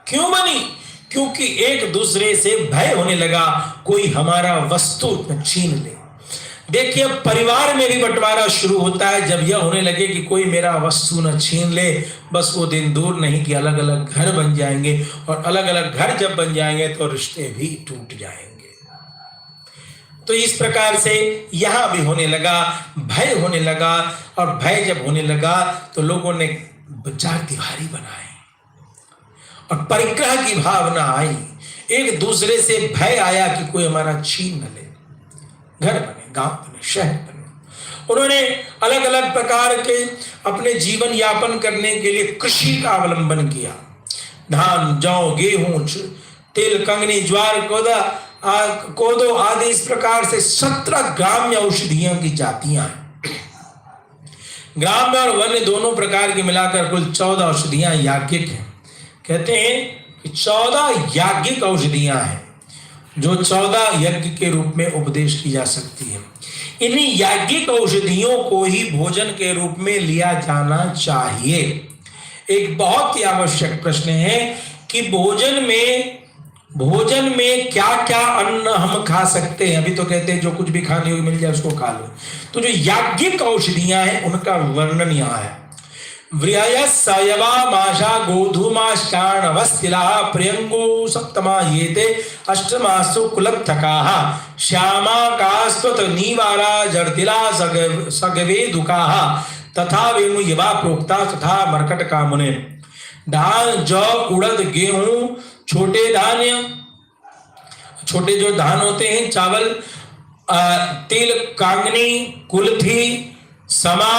क्यों बनी? क्योंकि एक दूसरे से भय होने लगा, कोई हमारा वस्तु न छीन ले। देखिए, परिवार में भी बंटवारा शुरू होता है जब यह होने लगे कि कोई मेरा वस्तु न छीन ले। बस वो दिन दूर नहीं कि अलग अलग घर बन जाएंगे, और अलग अलग घर जब बन जाएंगे तो रिश्ते भी टूट जाएंगे। तो इस प्रकार से यहां भी होने लगा, भय होने लगा, और भय जब होने लगा तो लोगों ने चार दीवारी बनाए और परिग्रह की भावना आई। एक दूसरे से भय आया कि कोई हमारा छीन न ले। घर बने, गांव बने, शहर बने। उन्होंने अलग अलग प्रकार के अपने जीवन यापन करने के लिए कृषि का अवलंबन किया। धान, जौ, गेहूं, तिल, कंगनी, ज्वार, कोदो आदि इस प्रकार से 17 ग्राम्य औषधियों की जातियां हैं। ग्राम्य और वन्य दोनों प्रकार की मिलाकर कुल 14 औषधियां याज्ञिक हैं। कहते हैं कि 14 याज्ञिक औषधियां हैं जो 14 यज्ञ के रूप में उपदेश की जा सकती है। इन्हीं याज्ञिक औषधियों को ही भोजन के रूप में लिया जाना चाहिए। एक बहुत ही आवश्यक प्रश्न है कि भोजन में क्या क्या अन्न हम खा सकते हैं। अभी तो कहते हैं जो कुछ भी खाने को मिल जाए उसको खा लो। तो जो याज्ञिक औषधियां हैं उनका वर्णन यहाँ है। व्रियः सयवा माशा गोधूमाश्चाणवस्तिला प्रियंगो सप्तमा येते अष्टमासु कुलत्थकाः श्यामाकास्त्वत नीवारा जर्तिला सगवेदुकाः तथा वेणुयवा प्रोक्ता तथा मर्कटका मुने। धान, जौ, उड़द, गेहूं, छोटे धान्य, छोटे जो धान होते हैं, चावल, तिल, कांगनी, कुलथी, समा,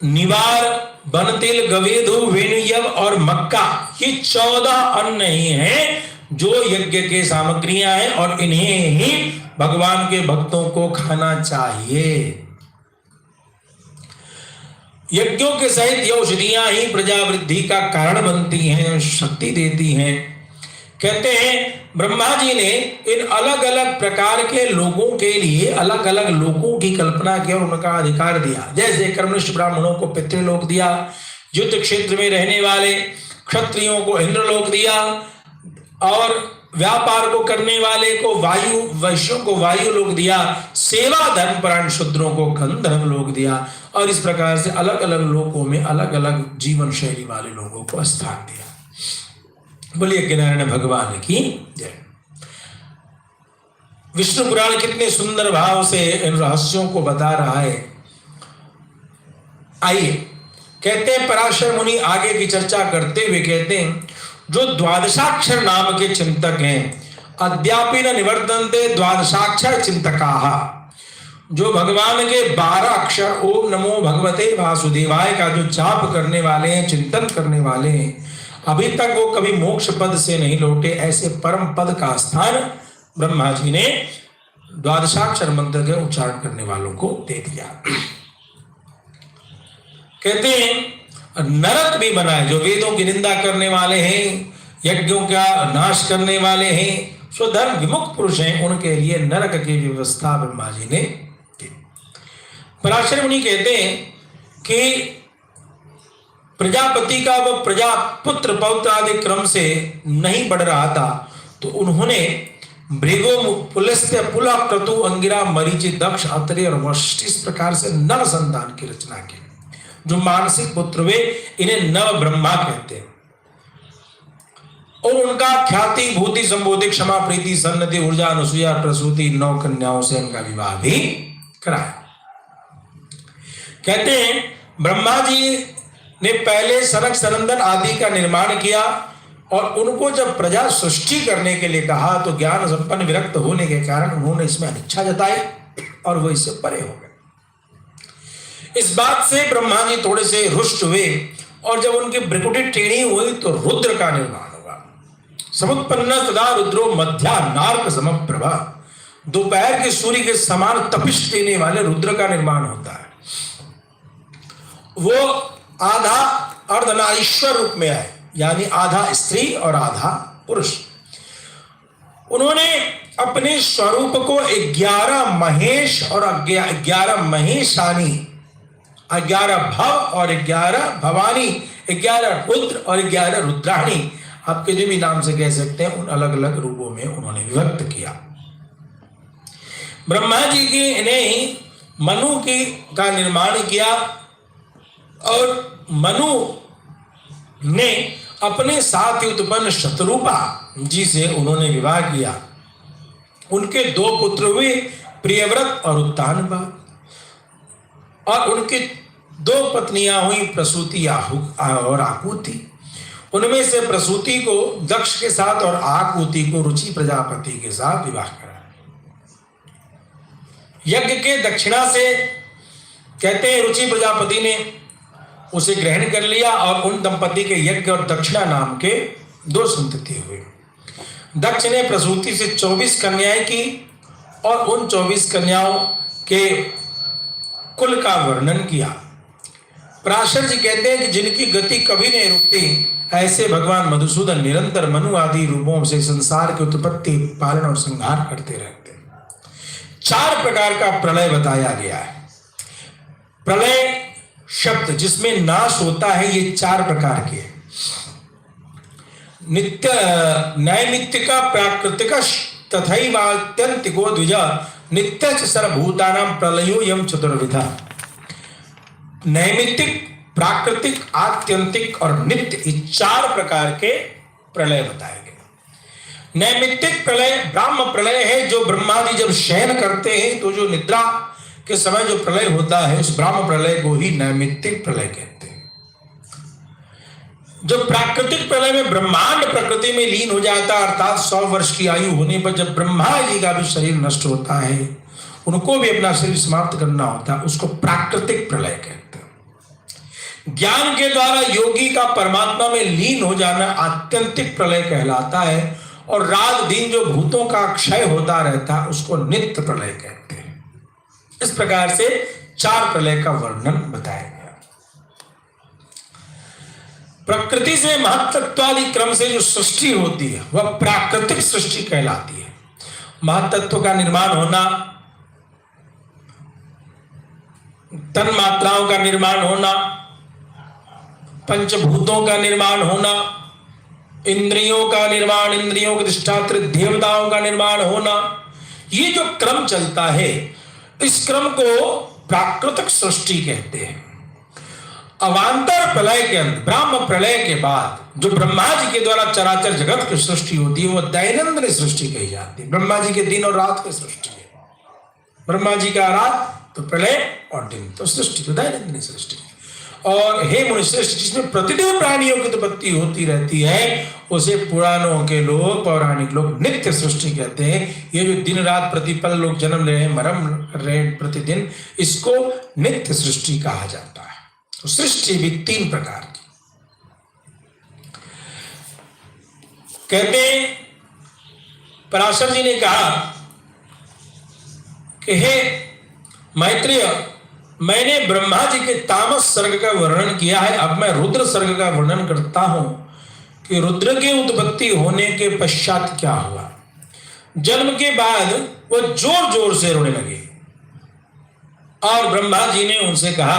निवार, बनतिल, गवेदु, वेणुयव और मक्का, ये 14 अन्न ही हैं जो यज्ञ के सामग्रियां हैं, और इन्हें ही भगवान के भक्तों को खाना चाहिए। यज्ञों के सहित ये औषधियां ही प्रजा वृद्धि का कारण बनती हैं, शक्ति देती हैं। कहते हैं ब्रह्मा जी ने इन अलग अलग प्रकार के लोगों के लिए अलग अलग लोगों की कल्पना की और उनका अधिकार दिया। जैसे कर्मनिष्ठ ब्राह्मणों को पितृलोक दिया, युद्ध क्षेत्र में रहने वाले क्षत्रियों को इंद्रलोक दिया, और व्यापार को करने वाले को वायु, वैश्यों को वायु लोक दिया, सेवा धर्मपरायण शूद्रों को गंधर्व लोक दिया, और इस प्रकार से अलग अलग लोकों में अलग अलग जीवन शैली वाले लोगों को स्थान दिया। बोलिए ज्ञानारायण भगवान की जय। विष्णु पुराण कितने सुंदर भाव से इन रहस्यों को बता रहा है। आइए, कहते हैं पराशर मुनि आगे की चर्चा करते हुए कहते हैं, जो द्वादशाक्षर नाम के चिंतक हैं, अद्यापि न निवर्तन्ते द्वादशाक्षर चिंतकाः, जो भगवान के 12 अक्षर ओम नमो भगवते वासुदेवाय का जो जाप करने वाले हैं, चिंतन करने वाले हैं, अभी तक वो कभी मोक्ष पद से नहीं लौटे। ऐसे परम पद का स्थान ब्रह्मा जी ने द्वादशाक्षर मंत्र के उच्चारण करने वालों को दे दिया। कहते हैं नरक भी बनाए, जो वेदों की निंदा करने वाले हैं, यज्ञों का नाश करने वाले हैं, स्वधर्म विमुक्त पुरुष हैं, उनके लिए नरक की व्यवस्था ब्रह्मा जी ने की। पराशर मुनि कहते हैं कि प्रजापति का वह प्रजा पुत्र पौत्र आदि क्रम से नहीं बढ़ रहा था, तो उन्होंने भृगु पुलस्त्य पुला क्रतु अंगिरा मरीचि दक्ष अत्रि और वशिष्ठ इस प्रकार से नव संतान की रचना की। जो मानसिक पुत्र वे, इन्हें नव ब्रह्मा कहते हैं। और उनका ख्याति भूति संबोधि क्षमा प्रीति सन्नति ऊर्जा अनुसूया प्रसूति 9 कन्याओं से उनका विवाह भी कराया। कहते हैं ब्रह्मा जी ने पहले सनक सनंदन आदि का निर्माण किया और उनको जब प्रजा सृष्टि करने के लिए कहा तो ज्ञान संपन्न विरक्त होने के कारण उन्होंने इसमें अनिच्छा जताई और वो इससे परे हो गए। इस बात से ब्रह्मा जी थोड़े से रुष्ट हुए और जब उनकी भ्रिकुटी टेढ़ी हुई तो रुद्र का निर्माण हुआ। समुत्पन्न तदा रुद्रो मध्या नार्क समप्रभा, दोपहर के सूर्य के समान तपिश देने वाले रुद्र का निर्माण होता है। वो आधा अर्धनारीश्वर रूप में आए, यानी आधा स्त्री और आधा पुरुष। उन्होंने अपने स्वरूप को 11 महेश और 11 महेशानी, 11 भव और 11 भवानी, 11 रुद्र और 11 रुद्राणी, आपके जो भी नाम से कह सकते हैं, उन अलग अलग रूपों में उन्होंने विभक्त किया। ब्रह्मा जी की ने मनु की का निर्माण किया और मनु ने अपने साथ ही उत्पन्न शतरूपा जी से उन्होंने विवाह किया। उनके 2 पुत्र हुए, प्रियव्रत और उत्तानपा, और उनकी 2 पत्नियां हुई, प्रसूति और आकुति। उनमें से प्रसूति को दक्ष के साथ और आकुति को रुचि प्रजापति के साथ विवाह करा। यज्ञ के दक्षिणा से कहते हैं रुचि प्रजापति ने उसे ग्रहण कर लिया और उन दंपति के यज्ञ और दक्षिणा नाम के 2 संतति हुए। दक्ष ने प्रसूति से 24 कन्याएं की और उन 24 कन्याओं के कुल का वर्णन किया। पराशर जी कहते हैं कि जिनकी गति कभी नहीं रुकती, ऐसे भगवान मधुसूदन निरंतर मनु आदि रूपों से संसार की उत्पत्ति, पालन और संहार करते रहते हैं। 4 प्रकार का प्रलय बताया गया है। प्रलय शब्द जिसमें नाश होता है, ये 4 प्रकार के नित्य नैमित्तिक प्राकृतिक तथैवात्यंतिको द्विजा नित्य सर्वभूतानां प्रलयो यम चतुर्विधा। नैमित्तिक, प्राकृतिक, आत्यंतिक और नित्य, ये 4 प्रकार के प्रलय बताए गए। नैमित्तिक प्रलय ब्रह्म प्रलय है, जो ब्रह्मा जी जब शयन करते हैं तो जो निद्रा के समय जो प्रलय होता है, उस ब्रह्म प्रलय को ही नैमित्तिक प्रलय कहते हैं। जो प्राकृतिक प्रलय में ब्रह्मांड प्रकृति में लीन हो जाता है, अर्थात 100 वर्ष की आयु होने पर जब ब्रह्मा जी का भी शरीर नष्ट होता है, उनको भी अपना शरीर समाप्त करना होता है, उसको प्राकृतिक प्रलय कहते हैं। ज्ञान के द्वारा योगी का परमात्मा में लीन हो जाना आत्यंतिक प्रलय कहलाता है, और रात दिन जो भूतों का क्षय होता रहता है, उसको नित्य प्रलय कहते हैं। इस प्रकार से 4 प्रलय का वर्णन बताया गया। प्रकृति से महत्त्वादि क्रम से जो सृष्टि होती है वह प्राकृतिक सृष्टि कहलाती है। महत्त्व का निर्माण होना, तन मात्राओं का निर्माण होना, पंचभूतों का निर्माण होना, इंद्रियों का निर्माण, इंद्रियों के अधिष्ठात्री देवताओं का निर्माण होना, ये जो क्रम चलता है, इस क्रम को प्राकृतिक सृष्टि कहते हैं। अवांतर प्रलय के अंत, ब्रह्म प्रलय के बाद जो ब्रह्मा जी के द्वारा चराचर जगत की सृष्टि होती है, वह दैनंदिन सृष्टि कही जाती है। ब्रह्मा जी के दिन और रात की सृष्टि है। ब्रह्मा जी का रात तो प्रलय और दिन तो सृष्टि, तो दैनंदिन सृष्टि। और हे मुनिश्रेष्ठ, जिसमें प्रतिदिन प्राणियों की उत्पत्ति होती रहती है, उसे पुराणों के लोग, पौराणिक लोग नित्य सृष्टि कहते हैं। ये जो दिन रात प्रतिपल लोग जन्म ले रहे हैं, मरम रहे हैं प्रतिदिन, इसको नित्य सृष्टि कहा जाता है। तो सृष्टि भी 3 प्रकार की कहते हैं। पराशर जी ने कहा कि हे मैत्रेय, मैंने ब्रह्मा जी के तामस सर्ग का वर्णन किया है, अब मैं रुद्र सर्ग का वर्णन करता हूं कि रुद्र की उत्पत्ति होने के पश्चात क्या हुआ। जन्म के बाद वो जोर जोर से रोने लगे और ब्रह्मा जी ने उनसे कहा,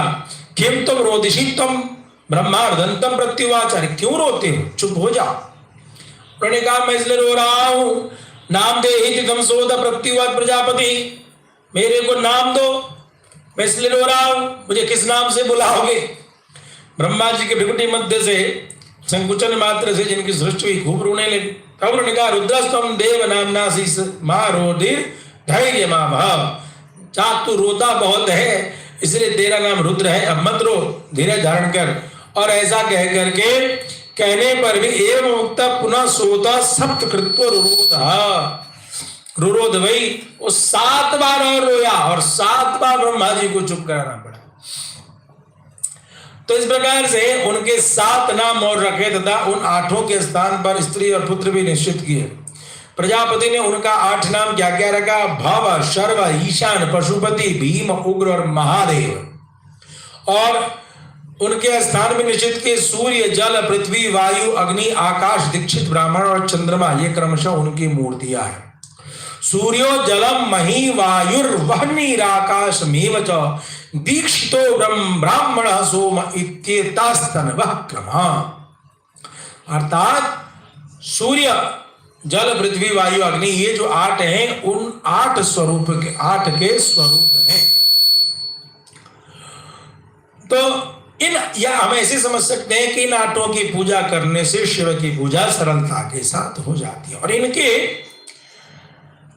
किम तुम रोदिशी तुम ब्रह्मार्दंतम प्रत्युवाचार्य, क्यों रोते हो, चुप हो जाओ। उन्होंने कहा, मैं इसलिए रो रहा हूं, नाम दे ही तम सोद प्रत्युवाच प्रजापति, मेरे को नाम दो, मैं इसलिए रो रहा हूं, मुझे किस नाम से बुलाओगे। ब्रह्मा जी के भृकुटी मध्य से संकुचन मात्र से जिनकी सृष्टि हुई खूब रोने लगी। तब उन्होंने कहा, रुद्रस्तम देव नामना शीस मां रोधिर धैर्य मां भाव, जा तू रोता बहुत है इसलिए तेरा नाम रुद्र है, अब मत रो, धीरज धारण कर। और ऐसा कह करके कहने पर भी एवं मुक्ता पुनः सोता सप्त कृत्व रुरोध वही, वो 7 बार और रोया और 7 बार ब्रह्मा जी को चुप कराना पड़ा। तो इस प्रकार से उनके 7 नाम और रखे तथा उन 8 के स्थान पर स्त्री और पुत्र भी निश्चित किए। प्रजापति ने उनका 8 नाम क्या क्या रखा, भव, शर्व, ईशान, पशुपति, भीम, उग्र और महादेव। और उनके स्थान में निश्चित के सूर्य, जल, पृथ्वी, वायु, अग्नि, आकाश, दीक्षित, ब्राह्मण और चंद्रमा, ये क्रमशः उनकी मूर्तियां हैं। सूर्यो जलम मही वायुर्वह्निराकाशमेव च दीक्षितो ब्राह्मण सोम इत्येतास्तनवः क्रमः। अर्थात सूर्य, जल, पृथ्वी, वायु, अग्नि, ये जो 8 हैं, उन 8 स्वरूप के 8 के स्वरूप हैं। तो या हम ऐसे समझ सकते हैं कि इन 8 की पूजा करने से शिव की पूजा सरलता के साथ हो जाती है। और इनके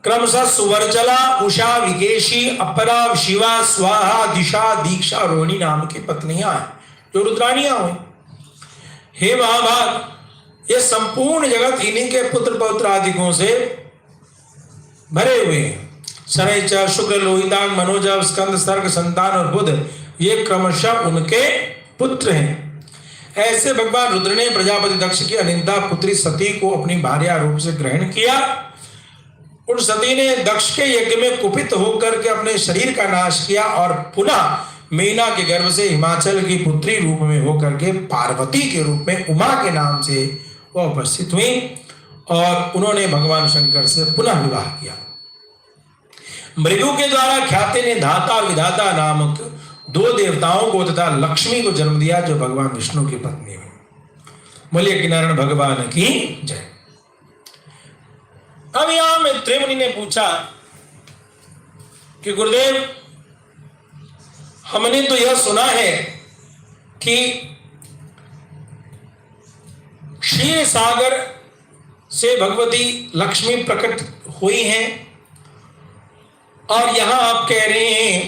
क्रमशः सुवर्चला, उषा, विकेशी, अपरा, शिवा, स्वाहा, दिशा, दीक्षा, रोहिणी नाम की पत्नियां हैं जो रुद्राणियां हुई। हे महाभाग, ये संपूर्ण जगत इन्हीं के पुत्र पौत्र आदिकों से भरे हुए हैं। शनैश्चर, शुक्र, लोहितांग, मनोजव, स्कंद, सर्ग, संतान और बुध, ये क्रमशः उनके पुत्र हैं। ऐसे भगवान रुद्र ने प्रजापति दक्ष की अनिंदा पुत्री सती को अपनी भार्या रूप से ग्रहण किया। उन सती ने दक्ष के यज्ञ में कुपित होकर के अपने शरीर का नाश किया और पुनः मीना के गर्भ से हिमाचल की पुत्री रूप में होकर के पार्वती के रूप में उमा के नाम से वो उपस्थित हुई और उन्होंने भगवान शंकर से पुनः विवाह किया। मृगु के द्वारा ख्याति ने धाता विधाता नामक 2 देवताओं को तथा लक्ष्मी को जन्म दिया जो भगवान विष्णु की पत्नी हुई। बोलिए किनारायण भगवान की जय। अब यहां मैत्रेय मुनि ने पूछा कि गुरुदेव, हमने तो यह सुना है कि क्षीर सागर से भगवती लक्ष्मी प्रकट हुई हैं और यहां आप कह रहे हैं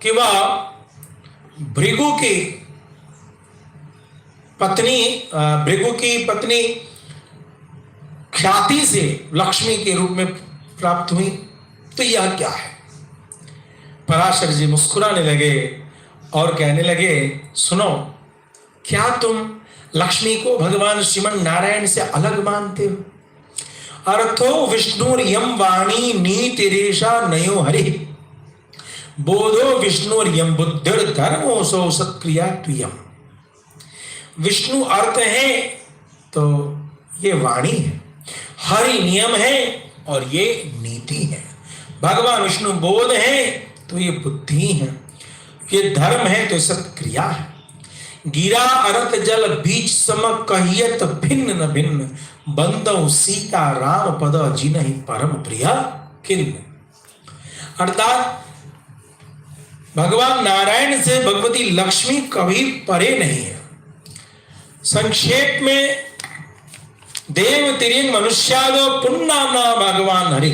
कि वह भृगु की पत्नी ख्याति से लक्ष्मी के रूप में प्राप्त हुई, तो यह क्या है। पराशर जी मुस्कुराने लगे और कहने लगे, सुनो, क्या तुम लक्ष्मी को भगवान श्रीमन नारायण से अलग मानते हो। अर्थो विष्णुर्यम वाणी नीतिरेशा नयो हरि, बोधो विष्णुर्यम बुद्धिर धर्मो सो सत्क्रिया त्वयम। विष्णु अर्थ है तो ये वाणी है, हरि नियम है और ये नीति है। भगवान विष्णु बोध है तो ये बुद्धि है, ये धर्म है तो सत्क्रिया है। गिरा अरत जल बीच सम कहियत भिन्न न भिन्न, बंदौ सीता राम पद जिनहि परम प्रिया किन्न। अर्थात भगवान नारायण से भगवती लक्ष्मी कभी परे नहीं है। संक्षेप में देव तिरिंग मनुष्यादो पुन्नामना भगवान हरि,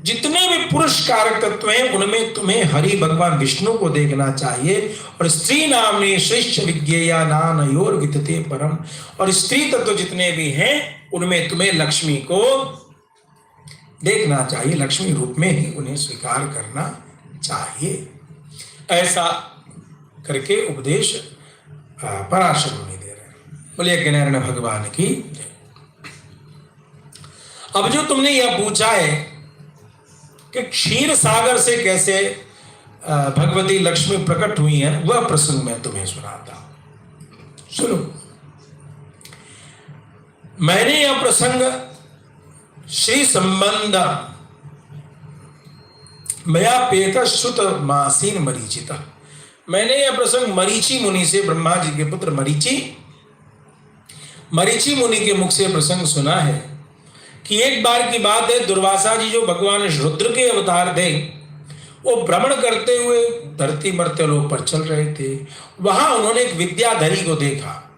जितने भी पुरुष कारक तत्व हैं उनमें तुम्हें हरि भगवान विष्णु को देखना चाहिए। और स्त्री नामने श्रेष्ठ विज्ञेया नानयोर वितते परम, और स्त्री तत्व जितने भी हैं उनमें तुम्हें लक्ष्मी को देखना चाहिए, लक्ष्मी रूप में ही उन्हें स्वीकार करना चाहिए। ऐसा करके उपदेश पराशर मुनि दे रहे हैं। बोलिए किनारायण भगवान की। अब जो तुमने यह पूछा है कि क्षीर सागर से कैसे भगवती लक्ष्मी प्रकट हुई है, वह प्रसंग मैं तुम्हें सुनाता हूं। सुनो, मैंने यह प्रसंग श्री संबंध मया पेत श्रुत मासीन मरीचिता, मैंने यह प्रसंग मरीचि मुनि से, ब्रह्मा जी के पुत्र मरीचि मुनि के मुख से प्रसंग सुना है कि एक बार की बात है, दुर्वासा जी जो भगवान रुद्र के अवतार थे, वो भ्रमण करते हुए धरती मर्त्यलोक पर चल रहे थे। वहां उन्होंने एक विद्याधरी को देखा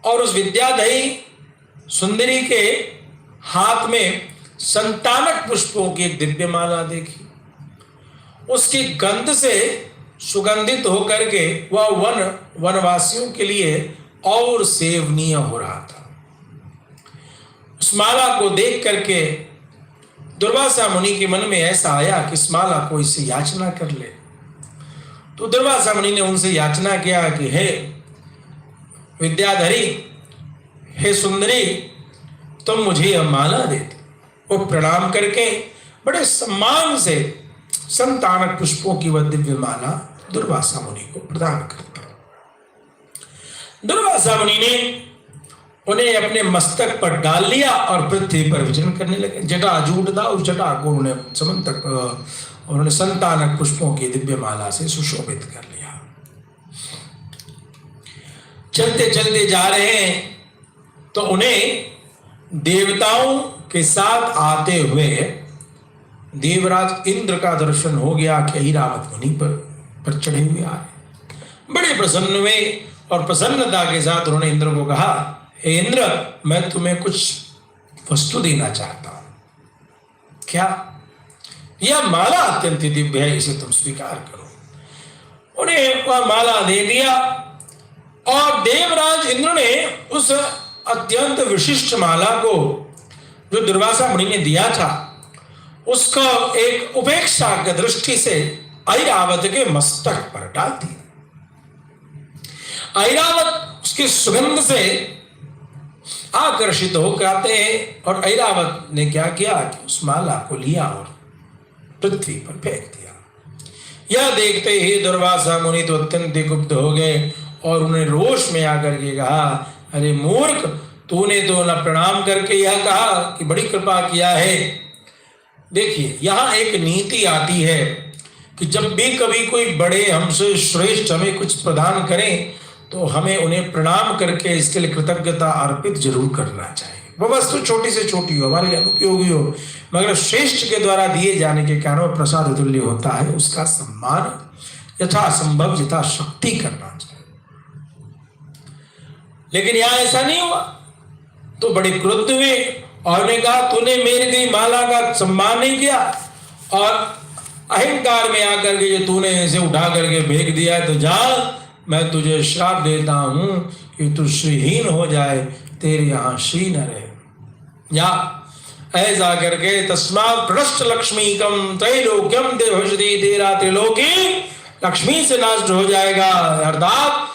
और उस विद्याधरी सुंदरी के हाथ में संतानक पुष्पों की एक दिव्य माला देखी। उसकी गंध से सुगंधित होकर के वह वनवासियों के लिए और सेवनीय हो रहा था। उस माला को देख करके दुर्वासा मुनि के मन में ऐसा आया कि इस माला को इससे याचना कर ले। तो दुर्वासा मुनि ने उनसे याचना किया कि हे विद्याधरी, हे सुंदरी, तुम मुझे यह माला दे दो। वो प्रणाम करके बड़े सम्मान से संतानक पुष्पों की वह दिव्य माला दुर्वासा मुनि को प्रदान करता। दुर्वासा मुनि ने उन्हें अपने मस्तक पर डाल लिया और पृथ्वी पर विचरण करने लगे। जटा जूट था, उस जटा को उन्होंने संतानक पुष्पों की दिव्य माला से सुशोभित कर लिया। चलते चलते जा रहे हैं तो उन्हें देवताओं के साथ आते हुए देवराज इंद्र का दर्शन हो गया कि ऐरावत मुनि पर चढ़े हुए आ रहे। बड़े प्रसन्न हुए और प्रसन्नता के साथ उन्होंने इंद्र को कहा, हे इंद्र, मैं तुम्हें कुछ वस्तु देना चाहता हूं। क्या? यह माला अत्यंत दिव्य है, इसे तुम स्वीकार करो। उन्हें वह माला दे दिया और देवराज इंद्र ने उस अत्यंत विशिष्ट माला को जो दुर्वासा मुनि ने दिया था, उसको एक उपेक्षा की दृष्टि से ऐरावत के मस्तक पर डाल दिया। ऐरावत उसकी सुगंध से आकर्षित होकर आते हैं और ऐरावत ने क्या किया कि उस माला को लिया और पृथ्वी पर फेंक दिया। यह देखते ही दुर्वासा मुनि तो अत्यंत गुप्त हो गए और उन्हें रोष में आकर के कहा, अरे मूर्ख, तूने तो न प्रणाम करके यह कहा कि बड़ी कृपा किया है। देखिए, यहां एक नीति आती है कि जब भी कभी कोई बड़े हमसे श्रेष्ठ हमें कुछ प्रदान करें तो हमें उन्हें प्रणाम करके इसके लिए कृतज्ञता अर्पित जरूर करना चाहिए। वह वस्तु छोटी से छोटी हो, हमारे अनुपयोगी हो, मगर श्रेष्ठ के द्वारा दिए जाने के कारण प्रसाद तुल्य होता है। उसका सम्मान यथासंभव यथाशक्ति करना चाहिए। लेकिन यहां ऐसा नहीं हुआ, तो बड़े क्रुद्ध हुए और ने कहा, तूने मेरी दी माला का सम्मान नहीं किया और अहंकार में आकर के जो तूने इसे उठा करके फेंक दिया है, तो जा, मैं तुझे श्राप देता हूं कि तू श्रीहीन हो जाए, तेरे यहां श्री न रहे। या ऐसा करके तस्मात् प्रणष्ट लक्ष्मीकम त्रैलोक्यम ते भविष्यति, तेरा त्रिलोकी लक्ष्मी से नष्ट हो जाएगा। अर्थात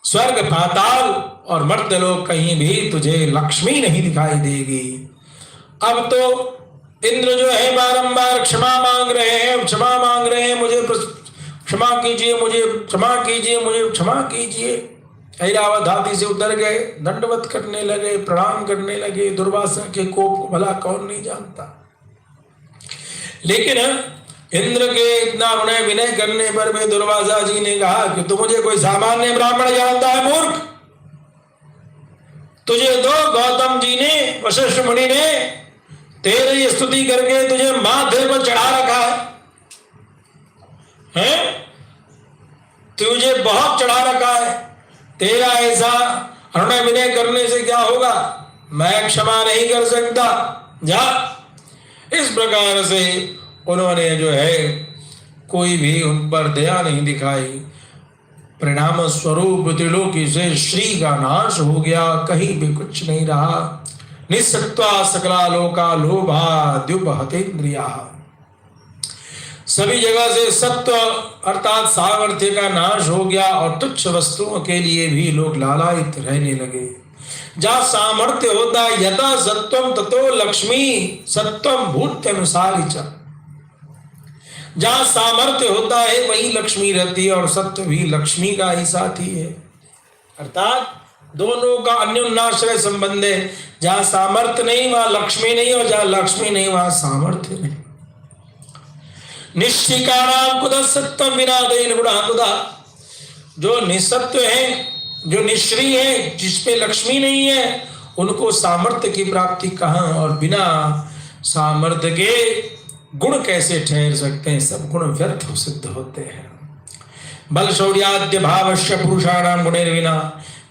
स्वर्ग, पाताल और मर्त्यलोक कहीं भी तुझे लक्ष्मी नहीं दिखाई देगी। अब तो इंद्र जो है बारंबार क्षमा मांग रहे हैं, मुझे क्षमा कीजिए, मुझे क्षमा कीजिए, मुझे क्षमा कीजिए। ऐरावत हाथी से उतर गए, दंडवत करने लगे, प्रणाम करने लगे। दुर्वासा के कोप को भला कौन नहीं जानता। लेकिन इंद्र के इतना विनय करने पर भी दुर्वासा जी ने कहा कि तू मुझे कोई सामान्य ब्राह्मण जानता है मूर्ख? तुझे तो गौतम जी ने, वशिष्ठ मुनि ने तेरी स्तुति करके तुझे माथे पर चढ़ा रखा है, तुझे बहुत चढ़ा रखा है। तेरा ऐसा हृदय विनय करने से क्या होगा? मैं क्षमा नहीं कर सकता, जा। इस प्रकार से उन्होंने जो है कोई भी उन पर दया नहीं दिखाई। परिणाम स्वरूप त्रिलोकी से श्री का नाश हो गया, कहीं भी कुछ नहीं रहा। निस्सत्वा सकला लोका लोभा द्युपहतेन्द्रिया। सभी जगह से सत्व अर्थात सामर्थ्य का नाश हो गया और तुच्छ वस्तुओं के लिए भी लोग लालायित रहने लगे। जहाँ सामर्थ्य होता है यथा सत्वम ततो लक्ष्मी सत्वम भूत्यनुसारी च, जहाँ सामर्थ्य होता है वही लक्ष्मी रहती है और सत्व भी लक्ष्मी का ही साथी है। अर्थात दोनों का अन्योन्याश्रय संबंध है। जहाँ सामर्थ्य नहीं वहां लक्ष्मी नहीं, और जहाँ लक्ष्मी नहीं वहां सामर्थ्य नहीं। निश्चिकाणाम कुतः सत्वम विनादेन गुणा कुतः, जो निसत्व है, जो निश्री है, जिसपे लक्ष्मी नहीं है, उनको सामर्थ्य की प्राप्ति कहाँ, और बिना सामर्थ्य के गुण कैसे ठहर सकते हैं। सब गुण व्यर्थ सिद्ध होते हैं। बल शौर्याद्य भावश्य पुरुषाणाम गुणैर्विना,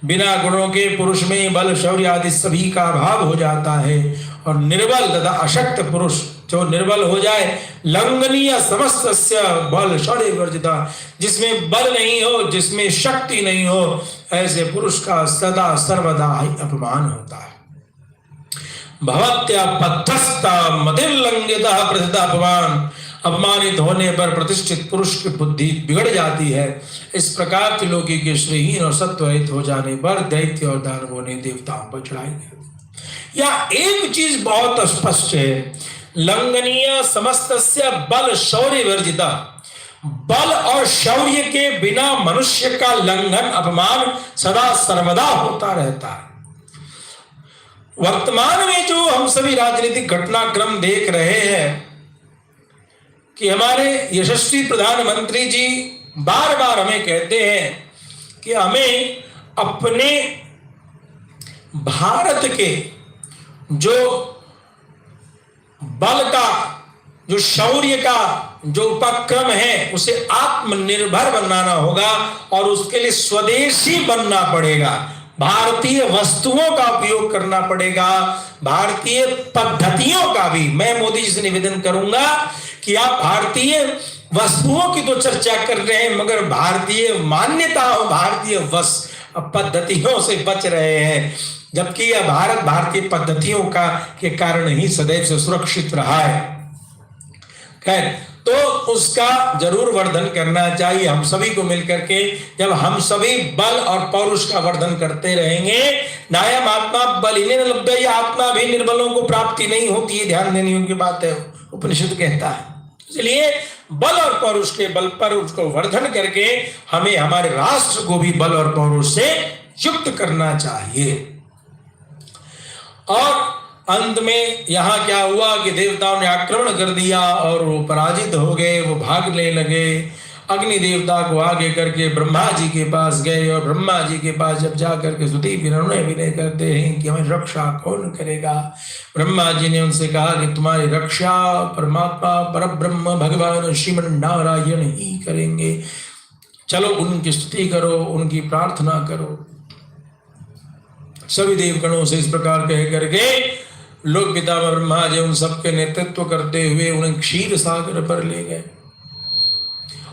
बिना गुणों के पुरुष में बल शौर्य आदि सभी का अभाव हो जाता है। और निर्बल तथा अशक्त पुरुष जो निर्बल हो जाए, लंघनीय समस्तस्य बल शौर्य वर्जिता, जिसमें बल नहीं हो, जिसमें शक्ति नहीं हो, ऐसे पुरुष का सदा सर्वदा ही अपमान होता है। भवत्या पद्धस्ता मतिर्लंघिता प्रतिता अपमान, अपमानित होने पर प्रतिष्ठित पुरुष की बुद्धि बिगड़ जाती है। इस प्रकार त्रिलोकी के श्रीहीन और सत्वरहित हो जाने पर दैत्य और दानवों ने देवताओं पर चढ़ाई की। या एक चीज बहुत स्पष्ट है, लंघनीय समस्तस्य बल शौर्य वर्जिता, बल और शौर्य के बिना मनुष्य का लंघन अपमान सदा सर्वदा होता रहता है। वर्तमान में जो हम सभी राजनीतिक घटनाक्रम देख रहे हैं कि हमारे यशस्वी प्रधानमंत्री जी बार बार हमें कहते हैं कि हमें अपने भारत के जो बल का, जो शौर्य का जो उपक्रम है, उसे आत्मनिर्भर बनाना होगा और उसके लिए स्वदेशी बनना पड़ेगा। भारतीय वस्तुओं का उपयोग करना पड़ेगा, भारतीय पद्धतियों का भी। मैं मोदी जी से निवेदन करूंगा कि आप भारतीय वस्तुओं की तो चर्चा कर रहे हैं, मगर भारतीय मान्यताओं, भारतीय पद्धतियों से बच रहे हैं, जबकि यह भारत भारतीय पद्धतियों का के कारण ही सदैव से सुरक्षित रहा है। खैर, तो उसका जरूर वर्धन करना चाहिए हम सभी को मिलकर के। जब हम सभी बल और पौरुष का वर्धन करते रहेंगे, नायम आत्मा बलिने न लभ्य, आत्मा भी निर्बलों को प्राप्ति नहीं होती है, ध्यान देने योग्य बात है, उपनिषद कहता है। इसलिए बल और पौरुष के बल पर उसको वर्धन करके हमें हमारे राष्ट्र को भी बल और पौरुष से युक्त करना चाहिए। और अंत में यहां क्या हुआ कि देवताओं ने आक्रमण कर दिया और वो पराजित हो गए, वो भागने लगे। अग्नि देवता को आगे करके ब्रह्मा जी के पास गए और ब्रह्मा जी के पास जब जाकर के स्तुति विनय करते हैं कि हमें रक्षा कौन करेगा, ब्रह्मा जी ने उनसे कहा कि तुम्हारी रक्षा परमात्मा परब्रह्म भगवान श्रीमन नारायण ही करेंगे। चलो उनकी स्तुति करो, उनकी प्रार्थना करो। सभी देवगणों से इस प्रकार कह करके लोक पितामह ब्रह्मा जी उन सबके नेतृत्व करते हुए उन्हें क्षीर सागर पर ले गए।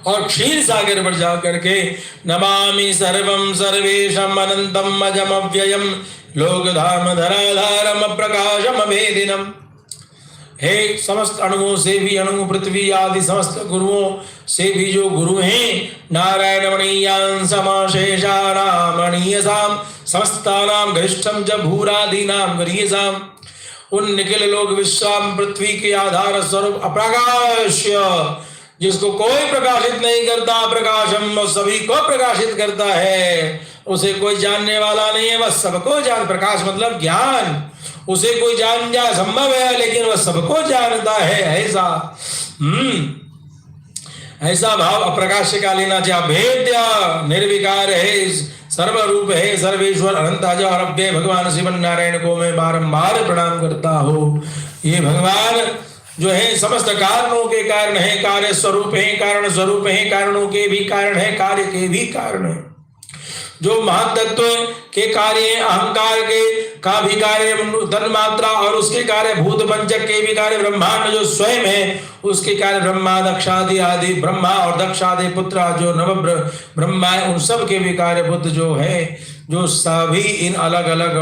और क्षीर सागर पर जाकर के नमामि सर्वं सर्वेशम अनंतम अजम अव्ययम लोकधाम धराधारम प्रकाशम अभेदिनम। हे समस्त अणुओं से भी अणु, पृथ्वी आदि समस्त गुरुओं से भी जो गुरु हैं, नारायण मणीयान समाशेषानाम मणीयसाम समस्तानाम गरिष्ठम च भूरादीनाम गरीयसाम, उन निखिल लोक विश्वाम पृथ्वी के आधार स्वरूप अप्रकाश्य, जिसको कोई प्रकाशित नहीं करता, प्रकाशम सभी को प्रकाशित करता है, उसे कोई जानने वाला नहीं है, वह सबको जान। प्रकाश मतलब ज्ञान, उसे कोई जान जा संभव है लेकिन वह सबको जानता है। ऐसा भाव अप्रकाश्य का लेना चाहिए। भेद्य निर्विकार है, सर्वरूप है, सर्वेश्वर अनंत अजय भगवान श्रीमन नारायण को मैं बारंबार प्रणाम करता हूँ। ये भगवान जो है समस्त कारणों के कारण है, कार्य स्वरूप है, कारण स्वरूप है, कारणों के भी कारण है, कार्य के भी कारण है। जो महातत्व के कार्य, अहंकार के का भी कार्य, तन्मात्रा और उसके कार्य, भूत पंचक के भी कार्य, ब्रह्मांड जो स्वयं है उसके कार्य, ब्रह्मा दक्षादि आदि, ब्रह्मा और दक्षादि पुत्र जो नव ब्रह्मा है, उन सब के भी कार्य बुद्ध जो है जो सभी इन अलग अलग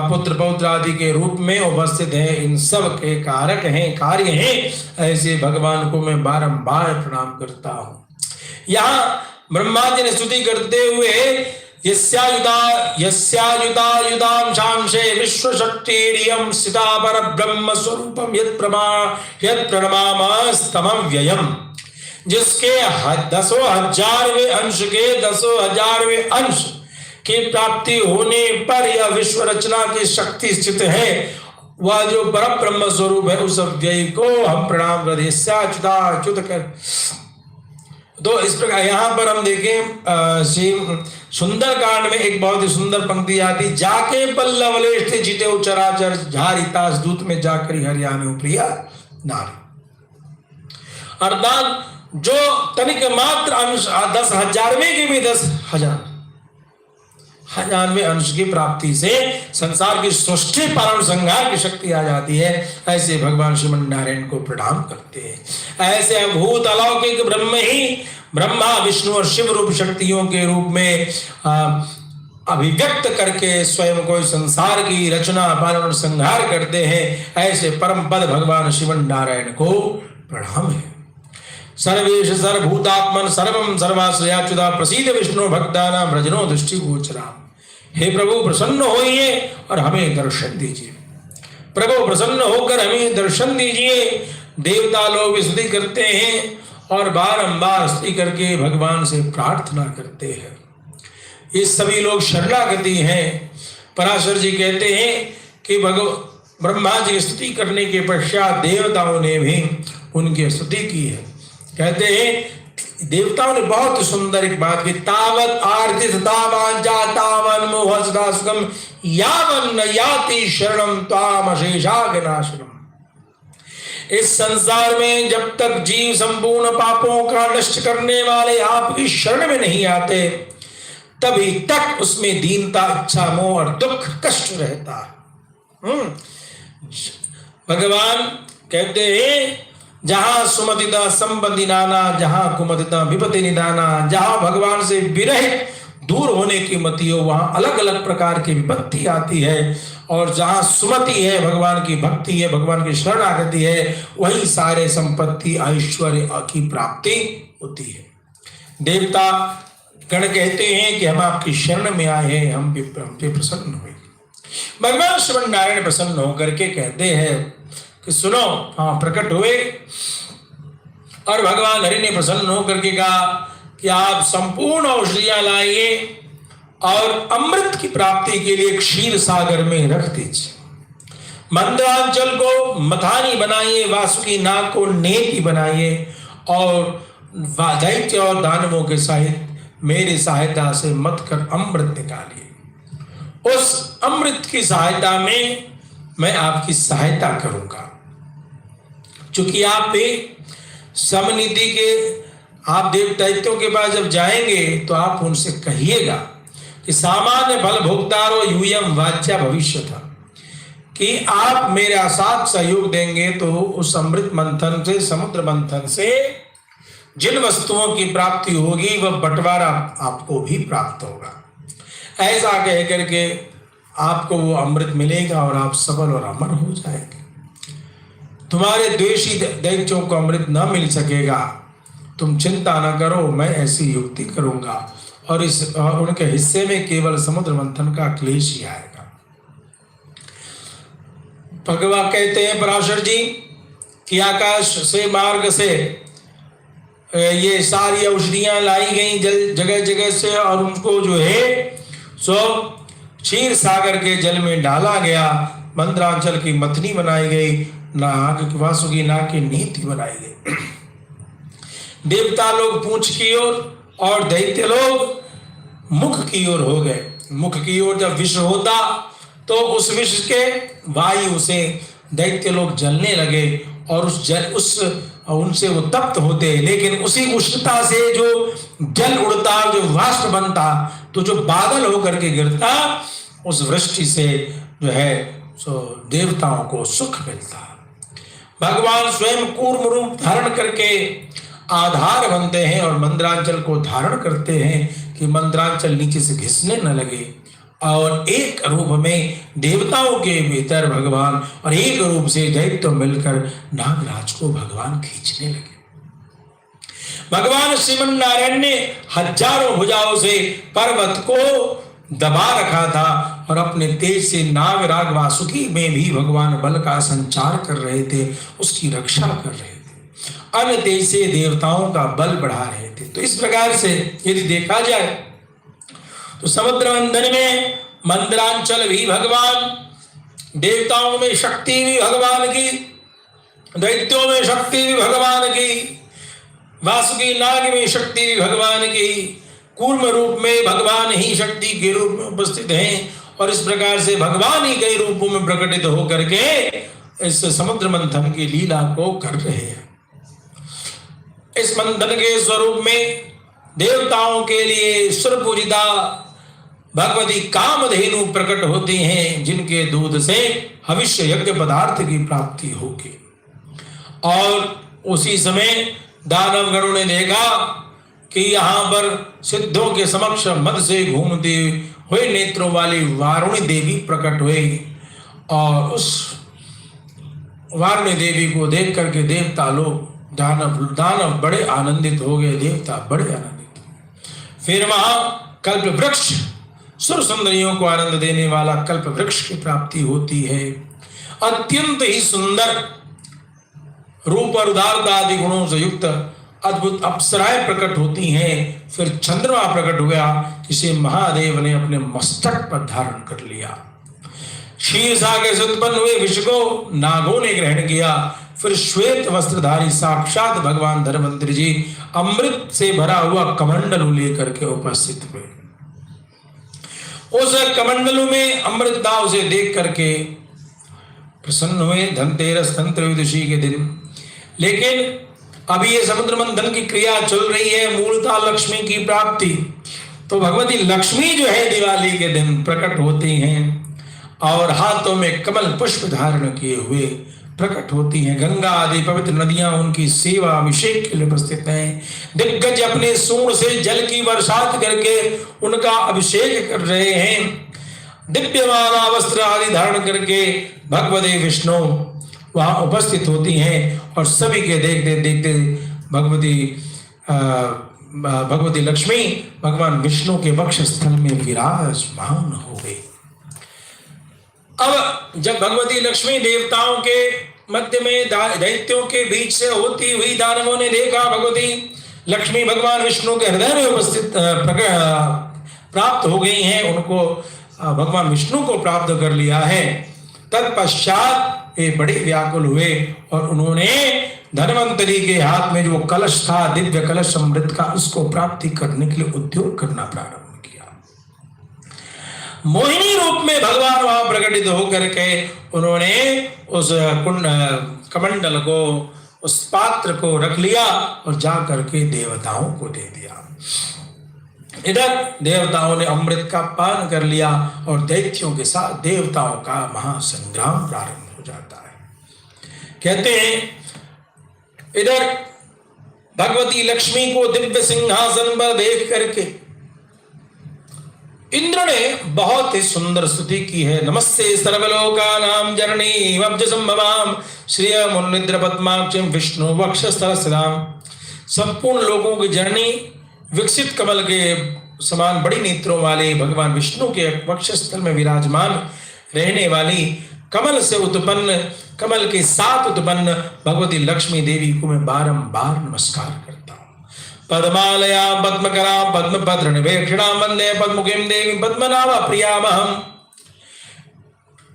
पुत्र पौत्र आदि के रूप में उपस्थित हैं, इन सब के कारक हैं, कार्य हैं, ऐसे भगवान को मैं बारंबार प्रणाम करता हूँ। यहाँ ब्रह्मा जी ने स्तुति करते हुए यस्यायुधायुधां शांशे विश्वशक्तिरियं स्थिता परब्रह्म स्वरूपम यत् प्रणमामस्तमव्ययम्, जिसके 10,000वें अंश के 10,000वें अंश की प्राप्ति होने पर यह विश्व रचना की शक्ति स्थित है, वह जो पर ब्रह्म स्वरूप है, उस अव्यय को हम प्रणाम करते कर। तो इस प्रकार यहाँ पर हम देखें सुंदर कांड में एक बहुत ही सुंदर पंक्ति आती, जाके पल्लवलेश थे जीते चराचर झारितास दूत में जाकर हरियाणा प्रिया नारी। अर्थात जो तनिक मात्र अंश 10,000वें के भी 10,000वें अंश की प्राप्ति से संसार की सृष्टि पालन संहार की शक्ति आ जाती है, ऐसे भगवान श्रीमन नारायण को प्रणाम करते हैं। ऐसे भूत अलौकिक ब्रह्म ही ब्रह्मा विष्णु और शिव रूप शक्तियों के रूप में अभिव्यक्त करके स्वयं को संसार की रचना पालन और संहार करते हैं, ऐसे परम पद भगवान श्रीमन नारायण को प्रणाम है। सर्वेश सर्वभूतात्मन सर्वम सर्वाश्रयाच्युता प्रसीद विष्णु भक्तानां व्रजनो दृष्टि गोचरा। हे प्रभु प्रसन्न होइए और हमें दर्शन दीजिए। प्रभु प्रसन्न होकर हमें दर्शन दीजिए। देवता लोग स्तुति करते हैं और बारंबार स्तुति करके भगवान से प्रार्थना करते हैं। ये सभी लोग शरणागति हैं। पराशर जी कहते हैं कि ब्रह्मा जी की स्तुति करने के पश्चात देवताओं ने भी उनकी स्तुति की है। कहते हैं देवताओं ने बहुत सुंदर एक बात की, तावत आर्ति तावांजा तावन मोह सदा सुखम यावन न याति शरणम त्वाम अशेषागनाशनम। इस संसार में जब तक जीव संपूर्ण पापों का नष्ट करने वाले आपकी शरण में नहीं आते, तभी तक उसमें दीनता, इच्छा, मोह और दुख, कष्ट रहता है। भगवान कहते हैं जहां सुमतिता संबंधी नाना, जहां कुमतिता विपत्ति निदाना, जहां भगवान से विरह दूर होने की मति हो, वहां अलग अलग प्रकार की विपत्ति आती है, और जहां सुमति है, भगवान की भक्ति है, भगवान की शरणागति है, वही सारे संपत्ति ऐश्वर्य की प्राप्ति होती है। देवता गण कहते हैं कि हम आपकी शरण में आए हैं, हम पे प्रसन्न हुए। भगवान श्रीमन नारायण प्रसन्न होकर के कहते हैं कि सुनो, हाँ प्रकट हुए, और भगवान हरि ने प्रसन्न होकर के कहा कि आप संपूर्ण औषधियां लाइए और अमृत की प्राप्ति के लिए क्षीर सागर में रख दीजिए। मंदरांचल को मथानी बनाइए, वासुकी नाग को नेति बनाइए, और दैत्य और दानवों के सहित मेरी सहायता से मत कर अमृत निकालिए। उस अमृत की सहायता में मैं आपकी सहायता करूंगा। चूंकि आप भी समनीति के, आप देव दैत्यों के पास जब जाएंगे तो आप उनसे कहिएगा कि सामान्य फल भोक्तारो यूयम वाच्या भविष्य था, कि आप मेरा साथ सहयोग देंगे तो उस अमृत मंथन से, समुद्र मंथन से जिन वस्तुओं की प्राप्ति होगी वह बंटवारा आपको भी प्राप्त होगा। ऐसा कह करके आपको वो अमृत मिलेगा और आप सबल और अमर हो जाएंगे। तुम्हारे द्वेषी दैत्यों को अमृत न मिल सकेगा, तुम चिंता न करो, मैं ऐसी युक्ति करूंगा, और उनके हिस्से में केवल समुद्र मंथन का क्लेश ही आएगा। भगवान कहते हैं पराशर जी कि आकाश से, मार्ग से ये सारी औषधियां लाई गई जगह जगह से, और उनको जो है सो क्षीर सागर के जल में डाला गया। मंदरांचल की मथनी बनाई गई, नाग की, वासुकी नाग की नीति बनाई गई। देवता लोग पूंछ की ओर और दैत्य लोग मुख की ओर हो गए। मुख की ओर जब विष होता तो उस विष के वायु से दैत्य लोग जलने लगे, और उनसे वो तप्त होते। लेकिन उसी उष्णता से जो जल उड़ता, जो वाष्प बनता, तो जो बादल होकर के गिरता, उस वृष्टि से जो है सो देवताओं को सुख मिलता। भगवान स्वयं कूर्म रूप धारण करके आधार बनते हैं और मंदरांचल को धारण करते हैं कि मंदरांचल नीचे से घिसने न लगे और एक रूप में देवताओं के भीतर भगवान और एक रूप से दैत्य मिलकर नागराज को भगवान खींचने लगे। भगवान श्रीमन नारायण ने हजारों भुजाओं से पर्वत को दबा रखा था और अपने तेज से नागराज वासुकी में भी भगवान बल का संचार कर रहे थे, उसकी रक्षा कर रहे थे, अन्य तेज से देवताओं का बल बढ़ा रहे थे। तो इस प्रकार से यदि देखा जाए तो समुद्र मंथन में मंदरांचल भी भगवान, देवताओं में शक्ति भी भगवान की, दैत्यों में शक्ति भी भगवान की, वासुकी नाग में शक्ति भी भगवान की, कूर्म रूप में भगवान ही शक्ति के रूप में उपस्थित हैं और इस प्रकार से भगवान ही कई रूपों में प्रकटित होकर के इस समुद्र मंथन की लीला को कर रहे हैं। इस मंथन के स्वरूप में देवताओं के लिए सुरपूजिता भगवती कामधेनु प्रकट होती हैं, जिनके दूध से हविष्य यज्ञ पदार्थ की प्राप्ति होगी। और उसी समय दानव गणों ने देखा कि यहाँ पर सिद्धों के समक्ष मद से घूमती हुए नेत्रों वाली वारुणी देवी प्रकट हुई और उस वारुणी देवी को देख करके देवता लोग, दानव बड़े आनंदित हो गए, देवता बड़े आनंदित हुए। फिर वहां कल्प वृक्ष, सुर सुंदरियों को आनंद देने वाला कल्प वृक्ष की प्राप्ति होती है। अत्यंत ही सुंदर रूप और उदारता आदि गुणों से युक्त अद्भुत अप्सराएं प्रकट होती हैं। फिर चंद्रमा प्रकट हुआ, जिसे महादेव ने अपने मस्तक पर धारण कर लिया। शीर्ष आगे से उत्पन्न हुए विष को नागों ने ग्रहण किया। फिर श्वेत वस्त्रधारी साक्षात भगवान धन्वंतरि जी अमृत से भरा हुआ कमंडलू लेकर के उपस्थित हुए। उस कमंडलू में अमृत दाव से देख करके प्रसन्न हुए। धनतेरस धन त्रयोदशी के दिन, लेकिन अभी ये समुद्र मंथन की क्रिया चल रही है, मूलतः लक्ष्मी की प्राप्ति। तो भगवती लक्ष्मी जो है दिवाली के दिन प्रकट होती हैं और हाथों में कमल पुष्प धारण किए हुए प्रकट होती हैं। गंगा आदि पवित्र नदियां उनकी सेवा अभिषेक के लिए उपस्थित हैं। दिग्गज अपने सूंड से जल की बरसात करके उनका अभिषेक कर रहे हैं। दिव्यमाला वस्त्र आदि धारण करके भगवती विष्णु वहां उपस्थित होती हैं और सभी के देखते देखते भगवती लक्ष्मी भगवान विष्णु के वक्ष स्थल में विराजमान हो गई। अब जब भगवती लक्ष्मी देवताओं के मध्य में दैत्यों के बीच से होती हुई दानवों ने देखा भगवती लक्ष्मी भगवान विष्णु के हृदय में उपस्थित प्राप्त हो गई हैं, उनको भगवान विष्णु को प्राप्त कर लिया है। तत्पश्चात ये बड़े व्याकुल हुए और उन्होंने धन्वंतरि के हाथ में जो कलश था, दिव्य कलश अमृत का, उसको प्राप्ति करने के लिए उद्योग करना प्रारंभ किया। मोहिनी रूप में भगवान वहां प्रकटित होकर के उन्होंने उस कमंडल को, उस पात्र को रख लिया और जा करके देवताओं को दे दिया। इधर देवताओं ने अमृत का पान कर लिया और दैत्यों के साथ देवताओं का महासंग्राम प्रारंभ हो जाता है। कहते हैं इधर भगवती लक्ष्मी को दिव्य सिंहासन पर देख करके इंद्र ने बहुत ही सुंदर स्तुति की है। नमस्ते सर्वलोकानां जननी वब्ज संभवाम श्रियमुन्निद्र पद्माक्षिं विष्णु वक्षस्थल स्थिताम। संपूर्ण लोगों की जननी, विकसित कमल के समान बड़ी नेत्रों वाले भगवान विष्णु के वक्षस्थल में विराजमान रहने वाली, कमल से उत्पन्न, कमल के साथ उत्पन्न भगवती लक्ष्मी देवी को मैं बारंबार नमस्कार करता हूँ। पद्मालया पद्मकरा पद्मपत्र निवेक्षणा वंदे पद्मुखीं देवी पद्मनाभा प्रियामहम्।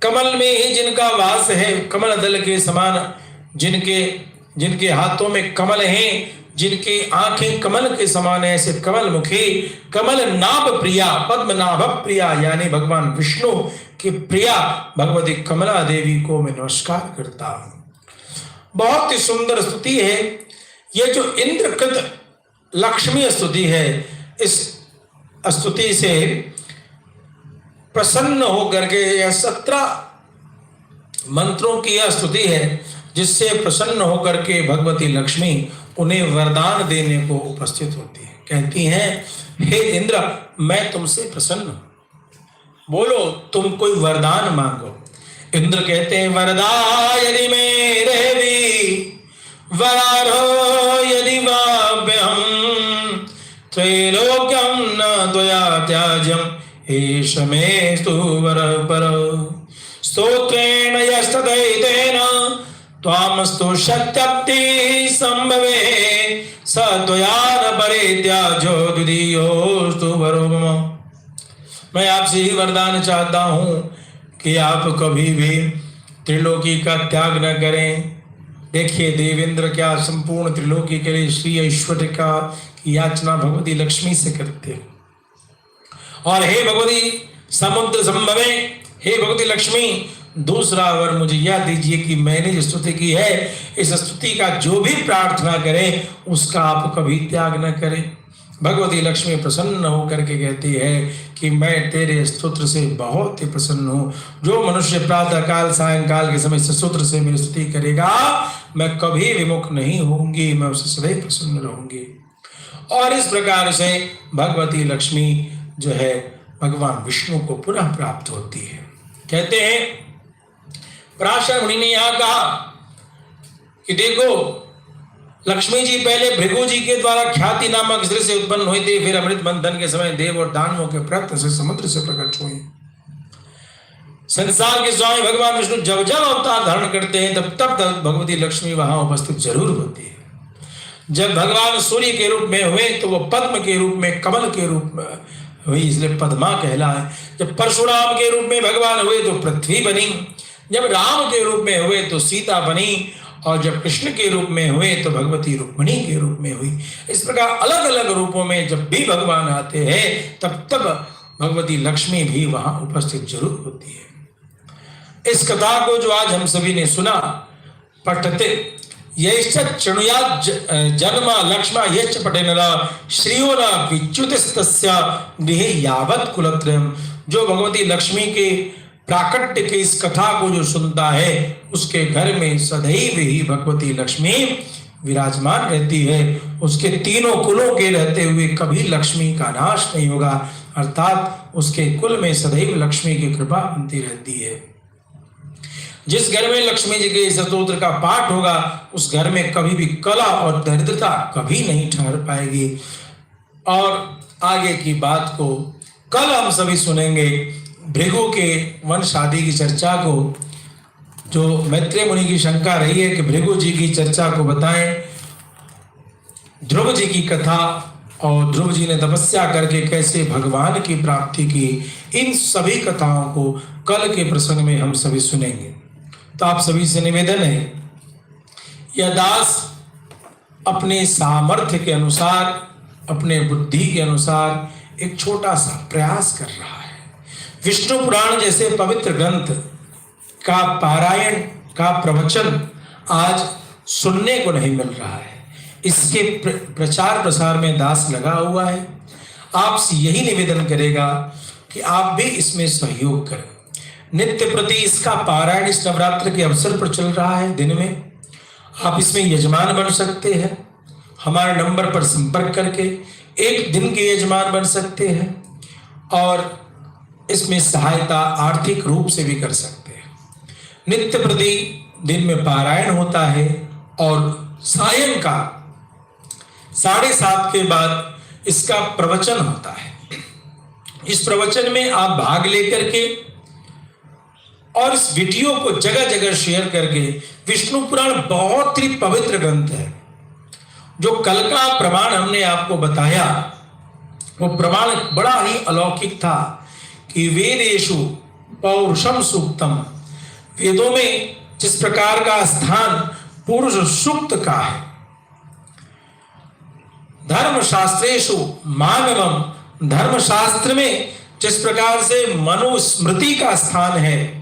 कमल में ही जिनका वास है, कमल दल के समान जिनके हाथों में कमल हैं, जिनकी आंखें कमल के समान है, ऐसे कमल मुखी, कमल नाभ प्रिया, पद्मनाभ प्रिया यानी भगवान विष्णु की प्रिया भगवती कमला देवी को मैं नमस्कार करता हूं। बहुत ही सुंदर स्तुति है ये जो इंद्रकृत लक्ष्मी स्तुति है। इस स्तुति से प्रसन्न होकर के यह 17 मंत्रों की यह स्तुति है, जिससे प्रसन्न होकर के भगवती लक्ष्मी उन्हें वरदान देने को उपस्थित होती है। कहती हैं, हे इंद्र, मैं तुमसे प्रसन्न हूं, बोलो तुम कोई वरदान मांगो। इंद्र कहते हैं वरदा यदि मेरे भी वरारो यदि वाभ्यहम त्रैलोक्यम न त्वया त्याज्यम एष मेस्तु वरः परः स्तोत्रेण यस्तदैतेन त्वामस्तु शक्त्यप्ति संभवे स त्वया न परित्याज्यो द्वितीयोस्तु वरो मम। मैं आपसे ही वरदान चाहता हूं कि आप कभी भी त्रिलोकी का त्याग न करें। देखिए देवेंद्र क्या संपूर्ण त्रिलोकी के लिए श्री ऐश्वर्य का याचना भगवती लक्ष्मी से करते हैं। और हे भगवती समुद्र संभवे, हे भगवती लक्ष्मी दूसरा वर मुझे यह दीजिए कि मैंने जो स्तुति की है इस स्तुति का जो भी प्रार्थना करे उसका आप कभी त्याग न करें। भगवती लक्ष्मी प्रसन्न होकर के कहती है कि मैं तेरे स्तोत्र से बहुत ही प्रसन्न हूँ। जो मनुष्य प्रातः काल सायंकाल के समय स्तोत्र से मेरी स्तुति करेगा मैं कभी विमुख नहीं होंगी, मैं उससे सदैव प्रसन्न रहूंगी। और इस प्रकार से भगवती लक्ष्मी जो है भगवान विष्णु को पुनः प्राप्त होती है। कहते हैं पराशर मुनि ने यहां कहा कि देखो लक्ष्मी जी पहले भृगु जी के द्वारा ख्याति नामक स्त्री से उत्पन्न हुई थी, फिर अमृत मंथन के समय देव और दानवों के प्रयत्न से समुद्र से प्रकट हुई। संसार के स्वामी भगवान विष्णु जब जब अवतार धारण करते हैं तब तब भगवती लक्ष्मी वहां उपस्थित जरूर होती है। जब भगवान सूर्य के रूप में हुए तो वो पद्म के रूप में, कमल के रूप में हुई, इसलिए पद्मा कहलाए। जब परशुराम के रूप में भगवान हुए तो पृथ्वी बनी, जब राम के रूप में हुए तो सीता बनी, और जब कृष्ण के रूप में हुए तो भगवती रुक्मिणी के रूप में हुई। इस प्रकार अलग अलग रूपों में जब भी भगवान आते हैं तब तब भगवती लक्ष्मी भी वहां उपस्थित जरूर होती है। इस कथा को जो आज हम सभी ने सुना, पठते यैश्चृणुयात् जन्मा लक्ष्मा यश्च पठेनरा श्रियो न विच्युतस्तस्य गृहे यावत् कुलत्रयम्। जो भगवती लक्ष्मी के प्राकट्य के इस कथा को जो सुनता है उसके घर में सदैव ही भगवती लक्ष्मी विराजमान रहती है। उसके तीनों कुलों के रहते हुए कभी लक्ष्मी का नाश नहीं होगा, अर्थात उसके कुल में सदैव लक्ष्मी की कृपा बनती रहती है। जिस घर में लक्ष्मी जी के स्तोत्र का पाठ होगा उस घर में कभी भी कला और दरिद्रता कभी नहीं ठहर पाएगी। और आगे की बात को कल हम सभी सुनेंगे। भृगु के वंश आदि की चर्चा को, जो मैत्रेय मुनि की शंका रही है कि भृगु जी की चर्चा को बताएं, ध्रुव जी की कथा और ध्रुव जी ने तपस्या करके कैसे भगवान की प्राप्ति की, इन सभी कथाओं को कल के प्रसंग में हम सभी सुनेंगे। तो आप सभी से निवेदन है, यह दास अपने सामर्थ्य के अनुसार, अपने बुद्धि के अनुसार एक छोटा सा प्रयास कर रहा है। विष्णु पुराण जैसे पवित्र ग्रंथ का पारायण का प्रवचन आज सुनने को नहीं मिल रहा है। इसके प्रचार प्रसार में दास लगा हुआ है। आपसे यही निवेदन करेगा कि आप भी इसमें सहयोग करें। नित्य प्रति इसका पारायण इस नवरात्र के अवसर पर चल रहा है। दिन में आप इसमें यजमान बन सकते हैं। हमारे नंबर पर संपर्क करके एक दिन के यजमान बन सकते हैं और इसमें सहायता आर्थिक रूप से भी कर सकते हैं। नित्य प्रति दिन में पारायण होता है और सायंकाल 7:30 के बाद इसका प्रवचन होता है। इस प्रवचन में आप भाग लेकर के और इस वीडियो को जगह जगह शेयर करके, विष्णु पुराण बहुत ही पवित्र ग्रंथ है। जो कल का प्रमाण हमने आपको बताया वो प्रमाण बड़ा ही अलौकिक था कि वेदेषु पौरुषम सूक्तम, वेदों में जिस प्रकार का स्थान पुरुष सूक्त का है, धर्मशास्त्रेषु मानवम, धर्मशास्त्र में जिस प्रकार से मनुस्मृति का स्थान है,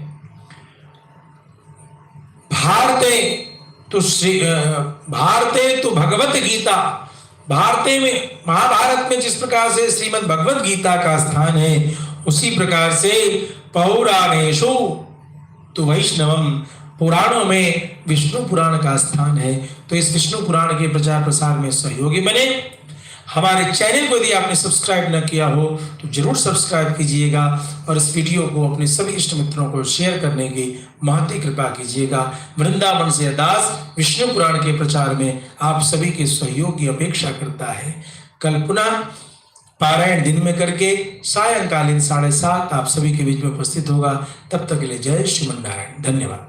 भारते तो भगवत गीता, भारते में महाभारत में जिस प्रकार से श्रीमद् भगवत गीता का स्थान है, उसी प्रकार से पौराणेषु तो वैष्णवम, पुराणों में विष्णु पुराण का स्थान है। तो इस विष्णु पुराण के प्रचार प्रसार में सहयोगी बने। हमारे चैनल को यदि आपने सब्सक्राइब न किया हो तो जरूर सब्सक्राइब कीजिएगा और इस वीडियो को अपने सभी इष्ट मित्रों को शेयर करने की महती कृपा कीजिएगा। वृंदावन से दास विष्णु पुराण के प्रचार में आप सभी के सहयोग की अपेक्षा करता है। कल पुनः पारायण दिन में करके सायंकालीन 7:30 आप सभी के बीच में उपस्थित होगा। तब तक के लिए जय श्रीमन नारायण। धन्यवाद।